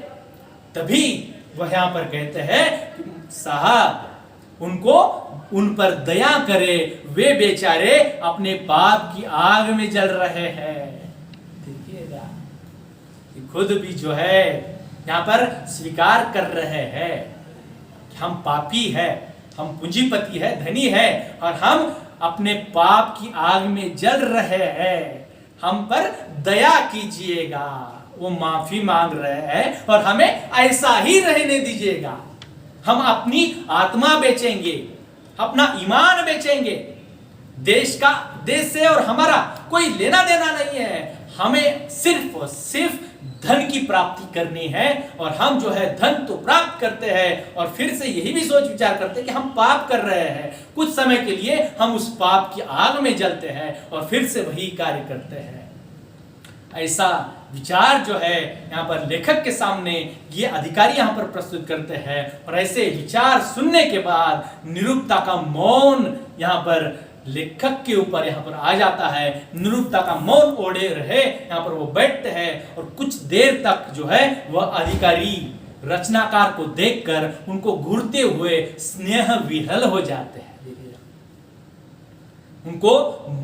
Speaker 1: तभी वह यहां पर कहते हैं साहब, उनको उन पर दया करे, वे बेचारे अपने पाप की आग में जल रहे हैं। देखिएगा, खुद भी जो है यहां पर स्वीकार कर रहे हैं, हम पापी है, हम पूंजीपति है, धनी है, और हम अपने पाप की आग में जल रहे हैं, हम पर दया कीजिएगा। वो माफी मांग रहे हैं और हमें ऐसा ही रहने दीजिएगा। हम अपनी आत्मा बेचेंगे, अपना ईमान बेचेंगे। देश से और हमारा कोई लेना देना नहीं है। हमें सिर्फ और सिर्फ धन की प्राप्ति करनी है, और हम जो है धन तो प्राप्त करते हैं और फिर से यही भी सोच विचार करते हैं कि हम पाप कर रहे हैं। कुछ समय के लिए हम उस पाप की आग में जलते हैं और फिर से वही कार्य करते हैं। ऐसा विचार जो है यहाँ पर लेखक के सामने ये अधिकारी यहाँ पर प्रस्तुत करते हैं, और ऐसे विचार सुनने के बाद निरुक्ता का मौन यहाँ पर लेखक के ऊपर यहाँ पर आ जाता है। निरुक्ता का मौन ओढ़े रहे यहाँ पर वो बैठते हैं, और कुछ देर तक जो है वह अधिकारी रचनाकार को देखकर उनको घूरते हुए स्नेह विहल हो जाते हैं। उनको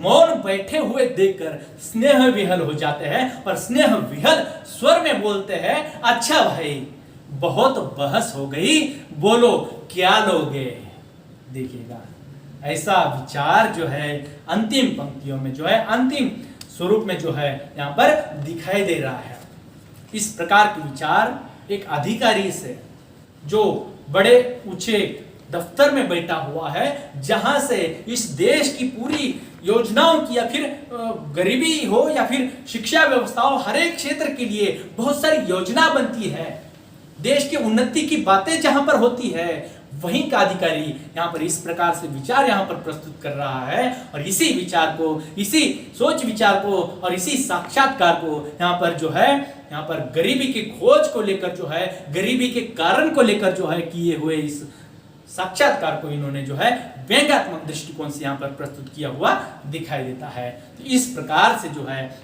Speaker 1: मौन बैठे हुए देखकर स्नेह विहल हो जाते हैं, और स्नेह विहल स्वर में बोलते हैं, अच्छा भाई बहुत बहस हो गई, बोलो क्या लोगे। देखिएगा ऐसा विचार जो है अंतिम पंक्तियों में जो है, अंतिम स्वरूप में जो है यहाँ पर दिखाई दे रहा है। इस प्रकार के विचार एक अधिकारी से जो बड़े ऊंचे दफ्तर में बैठा हुआ है, जहां से इस देश की पूरी योजनाओं की, या फिर गरीबी हो या फिर शिक्षा व्यवस्था हो, हर एक क्षेत्र के लिए बहुत सारी योजना बनती है, देश की उन्नति की बातें जहां पर होती है, वहीं का अधिकारी यहाँ पर इस प्रकार से विचार यहाँ पर प्रस्तुत कर रहा है। और इसी विचार को, इसी सोच विचार को और इसी साक्षात्कार को यहाँ पर जो है, यहाँ पर गरीबी की खोज को लेकर जो है, गरीबी के कारण को लेकर जो है किए हुए इस साक्षात्कार को इन्होंने जो है व्यंग्यात्मक दृष्टिकोण से यहाँ पर प्रस्तुत किया हुआ दिखाई देता है। तो इस प्रकार से जो है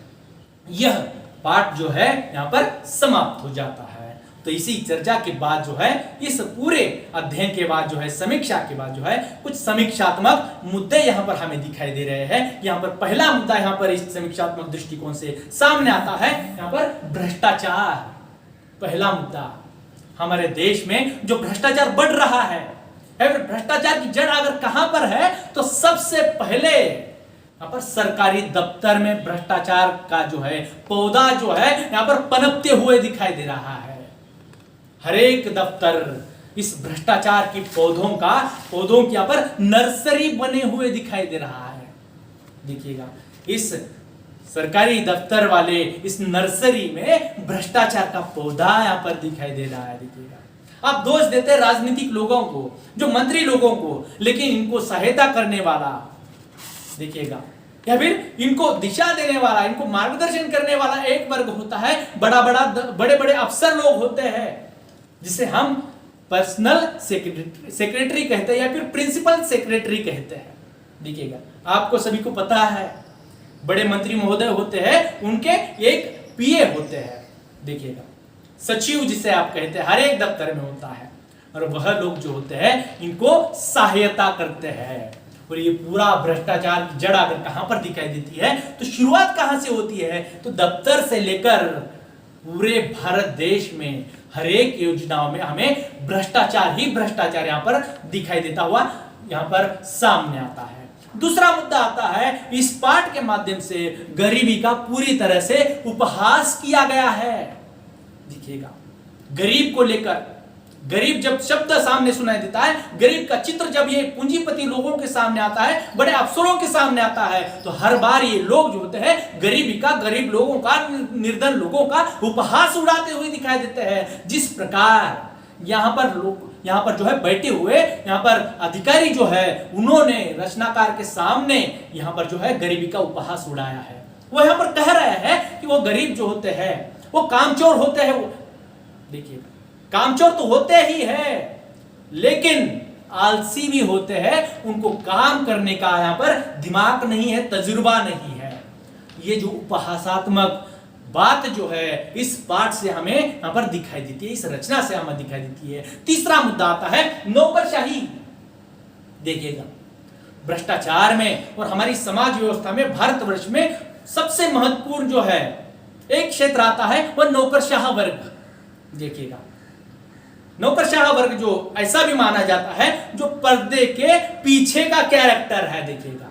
Speaker 1: यह पाठ जो है यहाँ पर समाप्त हो जाता है। तो इसी चर्चा के बाद जो है, इस पूरे अध्ययन के बाद जो है, समीक्षा के बाद जो है, कुछ समीक्षात्मक मुद्दे यहाँ पर हमें दिखाई दे रहे हैं। यहाँ पर पहला मुद्दा यहाँ पर इस समीक्षात्मक दृष्टिकोण से सामने आता है, यहाँ पर भ्रष्टाचार। पहला मुद्दा, हमारे देश में जो भ्रष्टाचार बढ़ रहा है, भ्रष्टाचार की जड़ अगर कहां पर है, तो सबसे पहले यहाँ पर सरकारी दफ्तर में भ्रष्टाचार का जो है पौधा जो है यहाँ पर पनपते हुए दिखाई दे रहा है। हर एक दफ्तर इस भ्रष्टाचार की पौधों की यहाँ पर नर्सरी बने हुए दिखाई दे रहा है। देखिएगा इस सरकारी दफ्तर वाले इस नर्सरी में भ्रष्टाचार का पौधा यहाँ पर दिखाई दे रहा है। देखिएगा आप दोष देते हैं राजनीतिक लोगों को, जो मंत्री लोगों को, लेकिन इनको सहायता करने वाला, देखिएगा, या फिर इनको दिशा देने वाला, इनको मार्गदर्शन करने वाला एक वर्ग होता है, बड़े बड़े अफसर लोग होते हैं, जिसे हम पर्सनल सेक्रेटरी कहते हैं या फिर प्रिंसिपल सेक्रेटरी कहते हैं। देखिएगा आपको सभी को पता है, बड़े मंत्री महोदय होते हैं, उनके एक पीए होते हैं। देखिएगा सचिव जिसे आप कहते हैं, हर एक दफ्तर में होता है, और वह लोग जो होते हैं इनको सहायता करते हैं। और ये पूरा भ्रष्टाचार की जड़ अगर कहां पर दिखाई देती है, तो शुरुआत कहां से होती है, तो दफ्तर से लेकर पूरे भारत देश में हर एक योजनाओं में हमें भ्रष्टाचार ही भ्रष्टाचार यहां पर दिखाई देता हुआ यहां पर सामने आता है। दूसरा मुद्दा आता है, इस पाठ के माध्यम से गरीबी का पूरी तरह से उपहास किया गया है। देखिएगा गरीब को लेकर, गरीब जब शब्द सामने सुनाई देता है, गरीब का चित्र जब ये पूंजीपति लोगों के सामने आता है, बड़े अफसरों के सामने आता है, तो हर बार ये लोग जो होते हैं गरीबी का, गरीब लोगों का, निर्धन लोगों का उपहास उड़ाते हुए दिखाई देते हैं। जिस प्रकार यहाँ पर लोग जो है बैठे हुए यहाँ पर अधिकारी जो है, उन्होंने रचनाकार के सामने यहाँ पर जो है गरीबी का उपहास उड़ाया है। वो यहाँ पर कह रहे हैं कि वो गरीब जो होते हैं वो कामचोर होते हैं। देखिए कामचोर तो होते ही है, लेकिन आलसी भी होते हैं, उनको काम करने का यहाँ पर दिमाग नहीं है, तजुर्बा नहीं है। ये जो उपहासात्मक बात जो है इस पाठ से हमें यहाँ पर दिखाई देती है, इस रचना से हमें दिखाई देती है। तीसरा मुद्दा आता है नौकरशाही। देखिएगा भ्रष्टाचार में और हमारी समाज व्यवस्था में, भारतवर्ष में सबसे महत्वपूर्ण जो है एक क्षेत्र आता है वह नौकरशाह वर्ग। देखिएगा नौकरशाह वर्ग जो ऐसा भी माना जाता है जो पर्दे के पीछे का कैरेक्टर है। देखिएगा,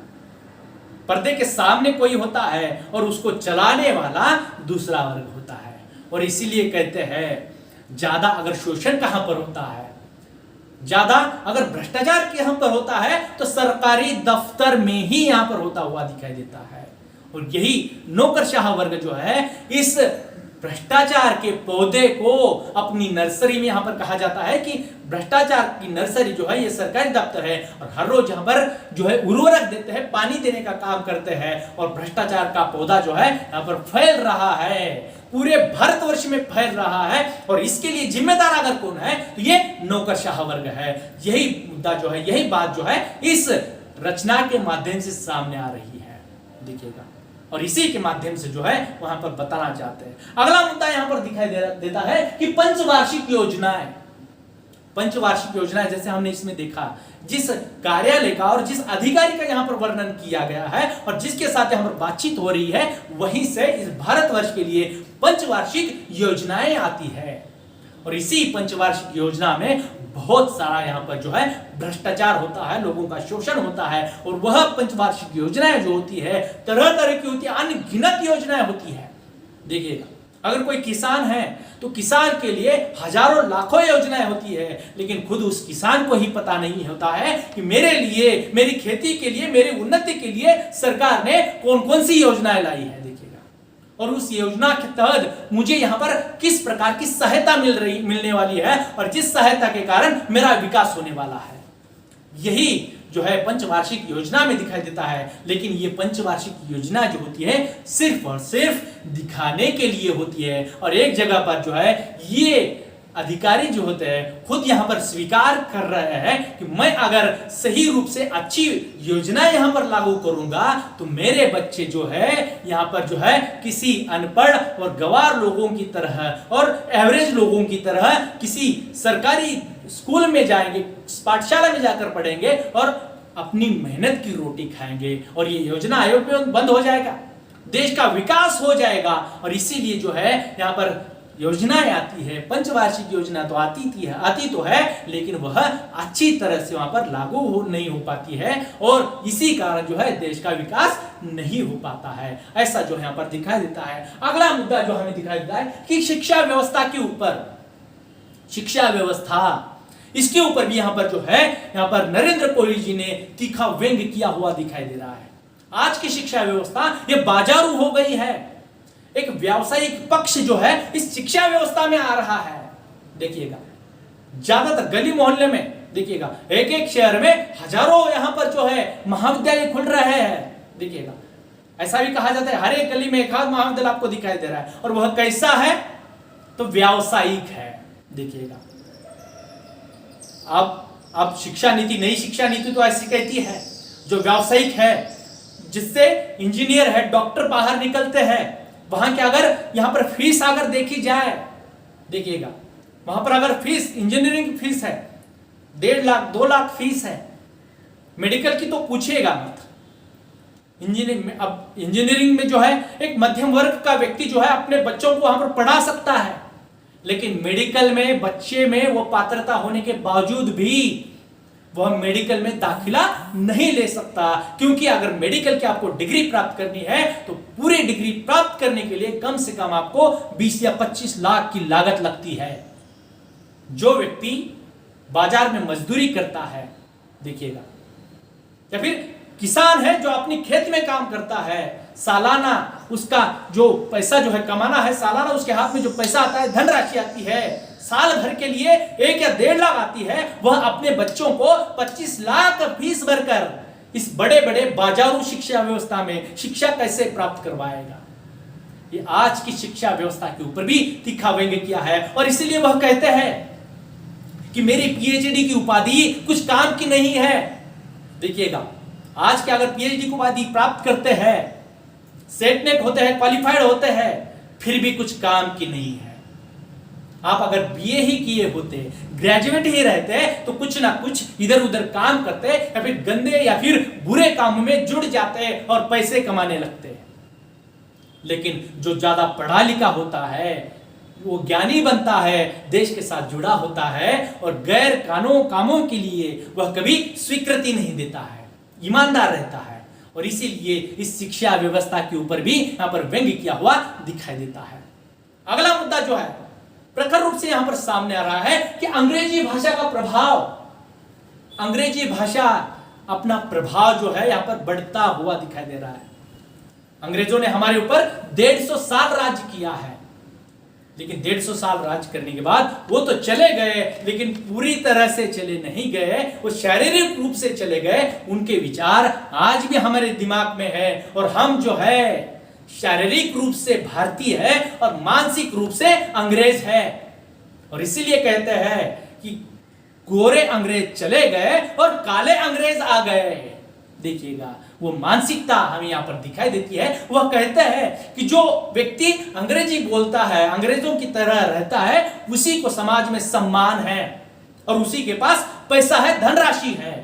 Speaker 1: पर्दे के सामने कोई होता है और उसको चलाने वाला दूसरा वर्ग होता है। और इसीलिए कहते हैं ज्यादा अगर शोषण कहां पर होता है, ज्यादा अगर भ्रष्टाचार यहां पर होता है तो सरकारी दफ्तर में ही यहां पर होता हुआ दिखाई देता है। और यही नौकरशाह वर्ग जो है इस भ्रष्टाचार के पौधे को अपनी नर्सरी में यहां पर कहा जाता है कि भ्रष्टाचार की नर्सरी जो है ये सरकारी दफ्तर है और हर रोज यहां पर जो है उर्वरक देते हैं, पानी देने का काम करते हैं और भ्रष्टाचार का पौधा जो है यहां पर फैल रहा है, पूरे भारतवर्ष में फैल रहा है। और इसके लिए जिम्मेदार अगर कौन है तो ये नौकरशाह वर्ग है। यही मुद्दा जो है, यही बात जो है इस रचना के माध्यम से सामने आ रही है। देखिएगा, और इसी के माध्यम से जो है वहां पर बताना चाहते हैं। अगला मुद्दा यहां पर दिखाई देता है कि पंचवार्षिक योजनाएं। पंचवार्षिक योजनाएं जैसे हमने इसमें देखा, जिस कार्यालय का और जिस अधिकारी का यहां पर वर्णन किया गया है और जिसके साथ यहां पर बातचीत हो रही है, वहीं से इस भारतवर्ष के लिए पंचवार्षिक योजनाएं आती है। और इसी पंचवार्षिक योजना में बहुत सारा यहां पर जो है भ्रष्टाचार होता है, लोगों का शोषण होता है। और वह पंचवार्षिक योजनाएं जो होती है तरह तरह की होती है, अनगिनत योजनाएं होती है। देखिएगा, अगर कोई किसान है तो किसान के लिए हजारों लाखों योजनाएं होती है, लेकिन खुद उस किसान को ही पता नहीं होता है कि मेरे लिए, मेरी खेती के लिए, मेरी उन्नति के लिए सरकार ने कौन कौन सी योजनाएं लाई है। देखिएगा, और उस योजना के तहत मुझे यहां पर किस प्रकार की सहायता मिलने वाली है और जिस सहायता के कारण मेरा विकास होने वाला है, यही जो है पंचवार्षिक योजना में दिखाई देता है। लेकिन ये पंचवार्षिक योजना जो होती है सिर्फ और सिर्फ दिखाने के लिए होती है। और एक जगह पर जो है ये अधिकारी जो होते हैं खुद यहां पर स्वीकार कर रहे हैं कि मैं अगर सही रूप से अच्छी योजना यहां पर लागू करूंगा तो मेरे बच्चे जो है यहां पर जो है किसी अनपढ़ और गंवार लोगों की तरह और एवरेज लोगों की तरह किसी सरकारी स्कूल में जाएंगे, पाठशाला में जाकर पढ़ेंगे और अपनी मेहनत की रोटी खाएंगे। और ये योजना आयोग में बंद हो जाएगा, देश का विकास हो जाएगा। और इसीलिए जो है यहां पर योजनाएं आती है, पंचवार्षिक योजना तो आती तो है लेकिन वह अच्छी तरह से वहां पर लागू नहीं हो पाती है और इसी कारण जो है देश का विकास नहीं हो पाता है। ऐसा जो यहां पर दिखाई देता है। अगला मुद्दा जो हमें दिखाई देता है कि शिक्षा व्यवस्था के ऊपर, शिक्षा व्यवस्था इसके ऊपर भी यहां पर जो है यहां पर नरेंद्र कोहली जी ने तीखा व्यंग किया हुआ दिखाई दे रहा है। आज की शिक्षा व्यवस्था ये बाजारू हो गई है, एक व्यावसायिक पक्ष जो है इस शिक्षा व्यवस्था में आ रहा है। देखिएगा, ज्यादातर गली मोहल्ले में देखिएगा, एक एक शहर में हजारों यहां पर जो है महाविद्यालय खुल रहे हैं। देखिएगा, ऐसा भी कहा जाता है हर एक गली में एक आध महाविद्यालय आपको दिखाई दे रहा है। और वह कैसा है तो व्यावसायिक है। देखिएगा, अब शिक्षा नीति, नई शिक्षा नीति तो ऐसी कहती है जो व्यावसायिक है, जिससे इंजीनियर है, डॉक्टर बाहर निकलते हैं। वहां के अगर यहां पर फीस अगर देखी जाए, देखिएगा वहां पर अगर फीस, इंजीनियरिंग की फीस है 1.5 लाख 2 लाख फीस है, मेडिकल की तो पूछिएगा मत। इंजीनियरिंग में जो है एक मध्यम वर्ग का व्यक्ति जो है अपने बच्चों को वहां पर पढ़ा सकता है, लेकिन मेडिकल में बच्चे में वो पात्रता होने के बावजूद भी वह मेडिकल में दाखिला नहीं ले सकता। क्योंकि अगर मेडिकल की आपको डिग्री प्राप्त करनी है तो पूरी डिग्री प्राप्त करने के लिए कम से कम आपको 20 या 25 लाख की लागत लगती है। जो व्यक्ति बाजार में मजदूरी करता है, देखिएगा, या फिर किसान है जो अपनी खेत में काम करता है, सालाना उसका जो पैसा जो है कमाना है, सालाना उसके हाथ में जो पैसा आता है, धनराशि आती है, साल भर के लिए 1 या 1.5 लाख आती है, वह अपने बच्चों को 25 लाख फीस भरकर इस बड़े बड़े बाजारू शिक्षा व्यवस्था में शिक्षा कैसे प्राप्त करवाएगा। ये आज की शिक्षा व्यवस्था के ऊपर भी तीखा व्यंग्य किया है। और इसीलिए वह कहते हैं कि मेरी पीएचडी की उपाधि कुछ काम की नहीं है। देखिएगा, आज के अगर पीएचडी की उपाधि प्राप्त करते हैं, सेट नेट होते हैं, क्वालिफाइड होते हैं, फिर भी कुछ काम की नहीं है। आप अगर बीए ही किए होते, ग्रेजुएट ही रहते, तो कुछ ना कुछ इधर उधर काम करते या फिर गंदे या फिर बुरे कामों में जुड़ जाते और पैसे कमाने लगते। लेकिन जो ज्यादा पढ़ा लिखा होता है वो ज्ञानी बनता है, देश के साथ जुड़ा होता है और गैर कानून कामों के लिए वह कभी स्वीकृति नहीं देता है, ईमानदार रहता है। और इसीलिए इस शिक्षा व्यवस्था के ऊपर भी यहाँ पर व्यंग्य किया हुआ दिखाई देता है। अगला मुद्दा जो है प्रखर रूप से यहाँ पर सामने आ रहा है कि अंग्रेजी भाषा का प्रभाव, अंग्रेजी भाषा अपना प्रभाव जो है यहाँ पर बढ़ता हुआ दिखाई दे रहा है। अंग्रेजों ने हमारे ऊपर 150 साल राज किया है, लेकिन 150 साल राज करने के बाद वो तो चले गए, लेकिन पूरी तरह से चले नहीं गए, वो शारीरिक रूप से चले गए। उनके विचार आज भी हमारे दिमाग में है और हम जो है शारीरिक रूप से भारतीय है और मानसिक रूप से अंग्रेज है। और इसीलिए कहते हैं कि गोरे अंग्रेज चले गए और काले अंग्रेज आ गए। देखिएगा वो मानसिकता हमें यहाँ पर दिखाई देती है। वह कहता है कि जो व्यक्ति अंग्रेजी बोलता है, अंग्रेजों की तरह रहता है, उसी को समाज में सम्मान है और उसी के पास पैसा है, धनराशि है।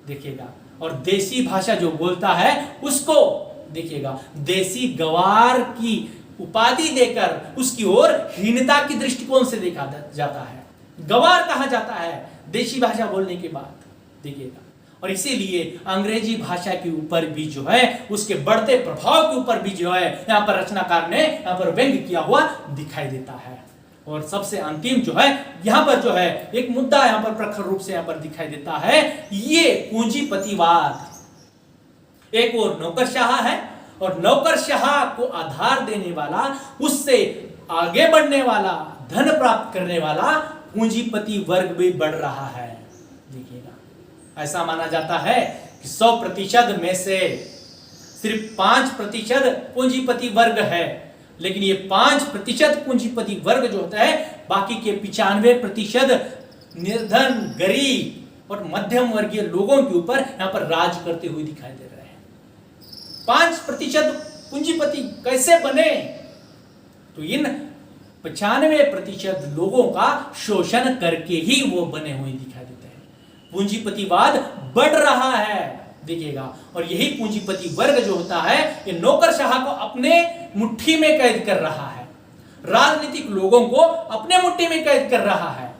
Speaker 1: देखिएगा और देसी भाषा जो बोलता है उसको देखिएगा देसी गवार की उपाधि देकर उसकी ओर हीनता की दृष्टिकोण से देखा जाता है, गवार कहा जाता है देशी भाषा बोलने के बाद। देखिएगा और इसीलिए अंग्रेजी भाषा के ऊपर भी जो है उसके बढ़ते प्रभाव के ऊपर भी जो है यहाँ पर रचनाकार ने यहाँ पर व्यंग्य किया हुआ दिखाई देता है। और सबसे अंतिम जो है यहाँ पर जो है एक मुद्दा यहाँ पर प्रखर रूप से यहाँ पर दिखाई देता है, ये पूंजीपतिवाद। एक और नौकरशाह है और नौकरशाह को आधार देने वाला, उससे आगे बढ़ने वाला, धन प्राप्त करने वाला पूंजीपति वर्ग भी बढ़ रहा है। देखिएगा ऐसा माना जाता है कि 100% में से सिर्फ 5% पूंजीपति वर्ग है, लेकिन ये 5% पूंजीपति वर्ग जो होता है बाकी के 95% निर्धन, गरीब और मध्यम वर्गीय लोगों के ऊपर यहाँ पर राज करते हुए दिखाई दे रहे हैं। 5% पूंजीपति कैसे बने? तो इन 95% लोगों का शोषण करके ही वो बने हुए दिखाई देते हैं। पूंजीपतिवाद बढ़ रहा है। देखिएगा और यही पूंजीपति वर्ग जो होता है ये नौकरशाह को अपने मुट्ठी में कैद कर रहा है, राजनीतिक लोगों को अपने मुट्ठी में कैद कर रहा है।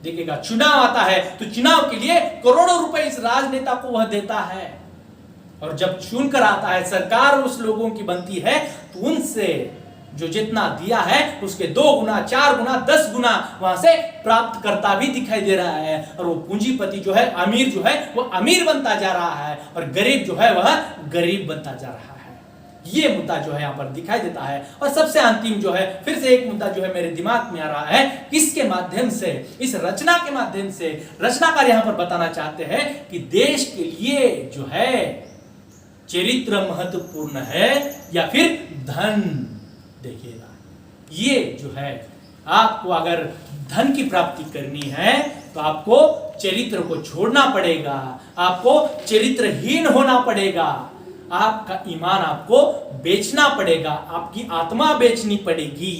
Speaker 1: देखिएगा चुनाव आता है तो चुनाव के लिए करोड़ों रुपए इस राजनेता को वह देता है और जब चुनकर आता है सरकार उस लोगों की बनती है तो उनसे जो जितना दिया है उसके 2 गुना, 4 गुना, 10 गुना वहां से प्राप्त करता भी दिखाई दे रहा है। और वो पूंजीपति जो है, अमीर जो है वो अमीर बनता जा रहा है और गरीब जो है वह गरीब बनता जा रहा है। ये मुद्दा जो है यहाँ पर दिखाई देता है। और सबसे अंतिम जो है फिर से एक मुद्दा जो है मेरे दिमाग में आ रहा है, इसके माध्यम से, इस रचना के माध्यम से रचनाकार यहाँ पर बताना चाहते हैं कि देश के लिए जो है चरित्र महत्वपूर्ण है या फिर धन। देखिएगा ये जो है आपको अगर धन की प्राप्ति करनी है तो आपको चरित्र को छोड़ना पड़ेगा, आपको चरित्रहीन होना पड़ेगा, आपका ईमान आपको बेचना पड़ेगा, आपकी आत्मा बेचनी पड़ेगी।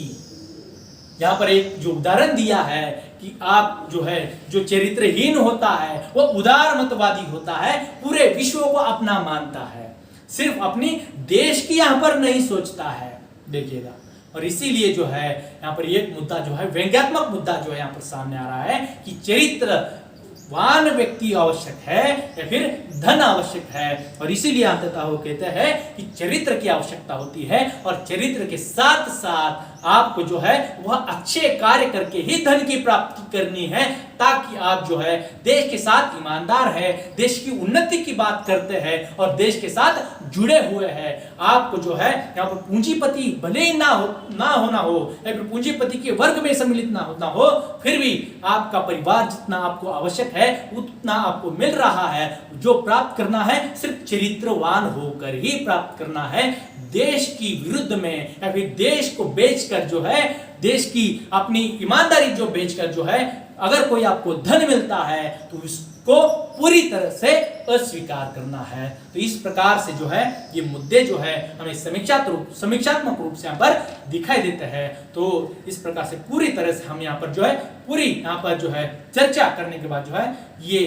Speaker 1: यहां पर एक जो उदाहरण दिया है कि आप जो है जो चरित्रहीन होता है वो उदारमतवादी होता है, पूरे विश्व को अपना मानता है, सिर्फ अपनी देश की यहां पर नहीं सोचता है। देखिएगा और इसीलिए जो है यहाँ पर एक मुद्दा जो है व्यंग्यात्मक मुद्दा जो है यहाँ पर सामने आ रहा है कि चरित्रवान व्यक्ति आवश्यक है या फिर धन आवश्यक है। और इसीलिए अंततः वो कहते हैं कि चरित्र की आवश्यकता होती है और चरित्र के साथ साथ आपको जो है वह अच्छे कार्य करके ही धन की प्राप्ति करनी है, ताकि आप जो है देश के साथ ईमानदार है, देश की उन्नति की बात करते हैं और देश के साथ जुड़े हुए हैं। आपको जो है यहाँ पर पूंजीपति भले ही ना होना हो या फिर पूंजीपति के वर्ग में सम्मिलित ना होना हो, फिर भी आपका परिवार जितना आपको आवश्यक है उतना आपको मिल रहा है। जो प्राप्त करना है सिर्फ चरित्रवान होकर ही प्राप्त करना है। देश की विरुद्ध में या फिर देश को बेचकर जो है, देश की अपनी ईमानदारी जो बेचकर जो है अगर कोई आपको धन मिलता है तो इसको पूरी तरह से अस्वीकार करना है। तो इस प्रकार से जो है ये मुद्दे जो है हमें समीक्षात्मक रूप से यहाँ पर दिखाई देते हैं। तो इस प्रकार से पूरी तरह से हम यहाँ पर जो है पूरी यहाँ पर जो है चर्चा करने के बाद जो है ये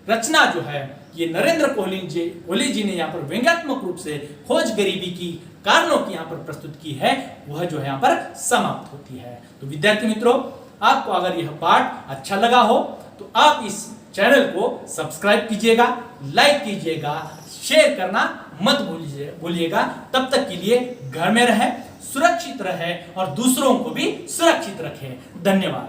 Speaker 1: रचना जो है ये नरेंद्र कोहली जी ने यहाँ पर व्यंग्यात्मक रूप से खोज गरीबी की कारणों की यहाँ पर प्रस्तुत की है वह जो है यहाँ पर समाप्त होती है। तो विद्यार्थी मित्रों, आपको अगर यह पाठ अच्छा लगा हो तो आप इस चैनल को सब्सक्राइब कीजिएगा, लाइक कीजिएगा, शेयर करना मत भूलिएगा। तब तक के लिए घर में रहें, सुरक्षित रहें और दूसरों को भी सुरक्षित रखें। धन्यवाद।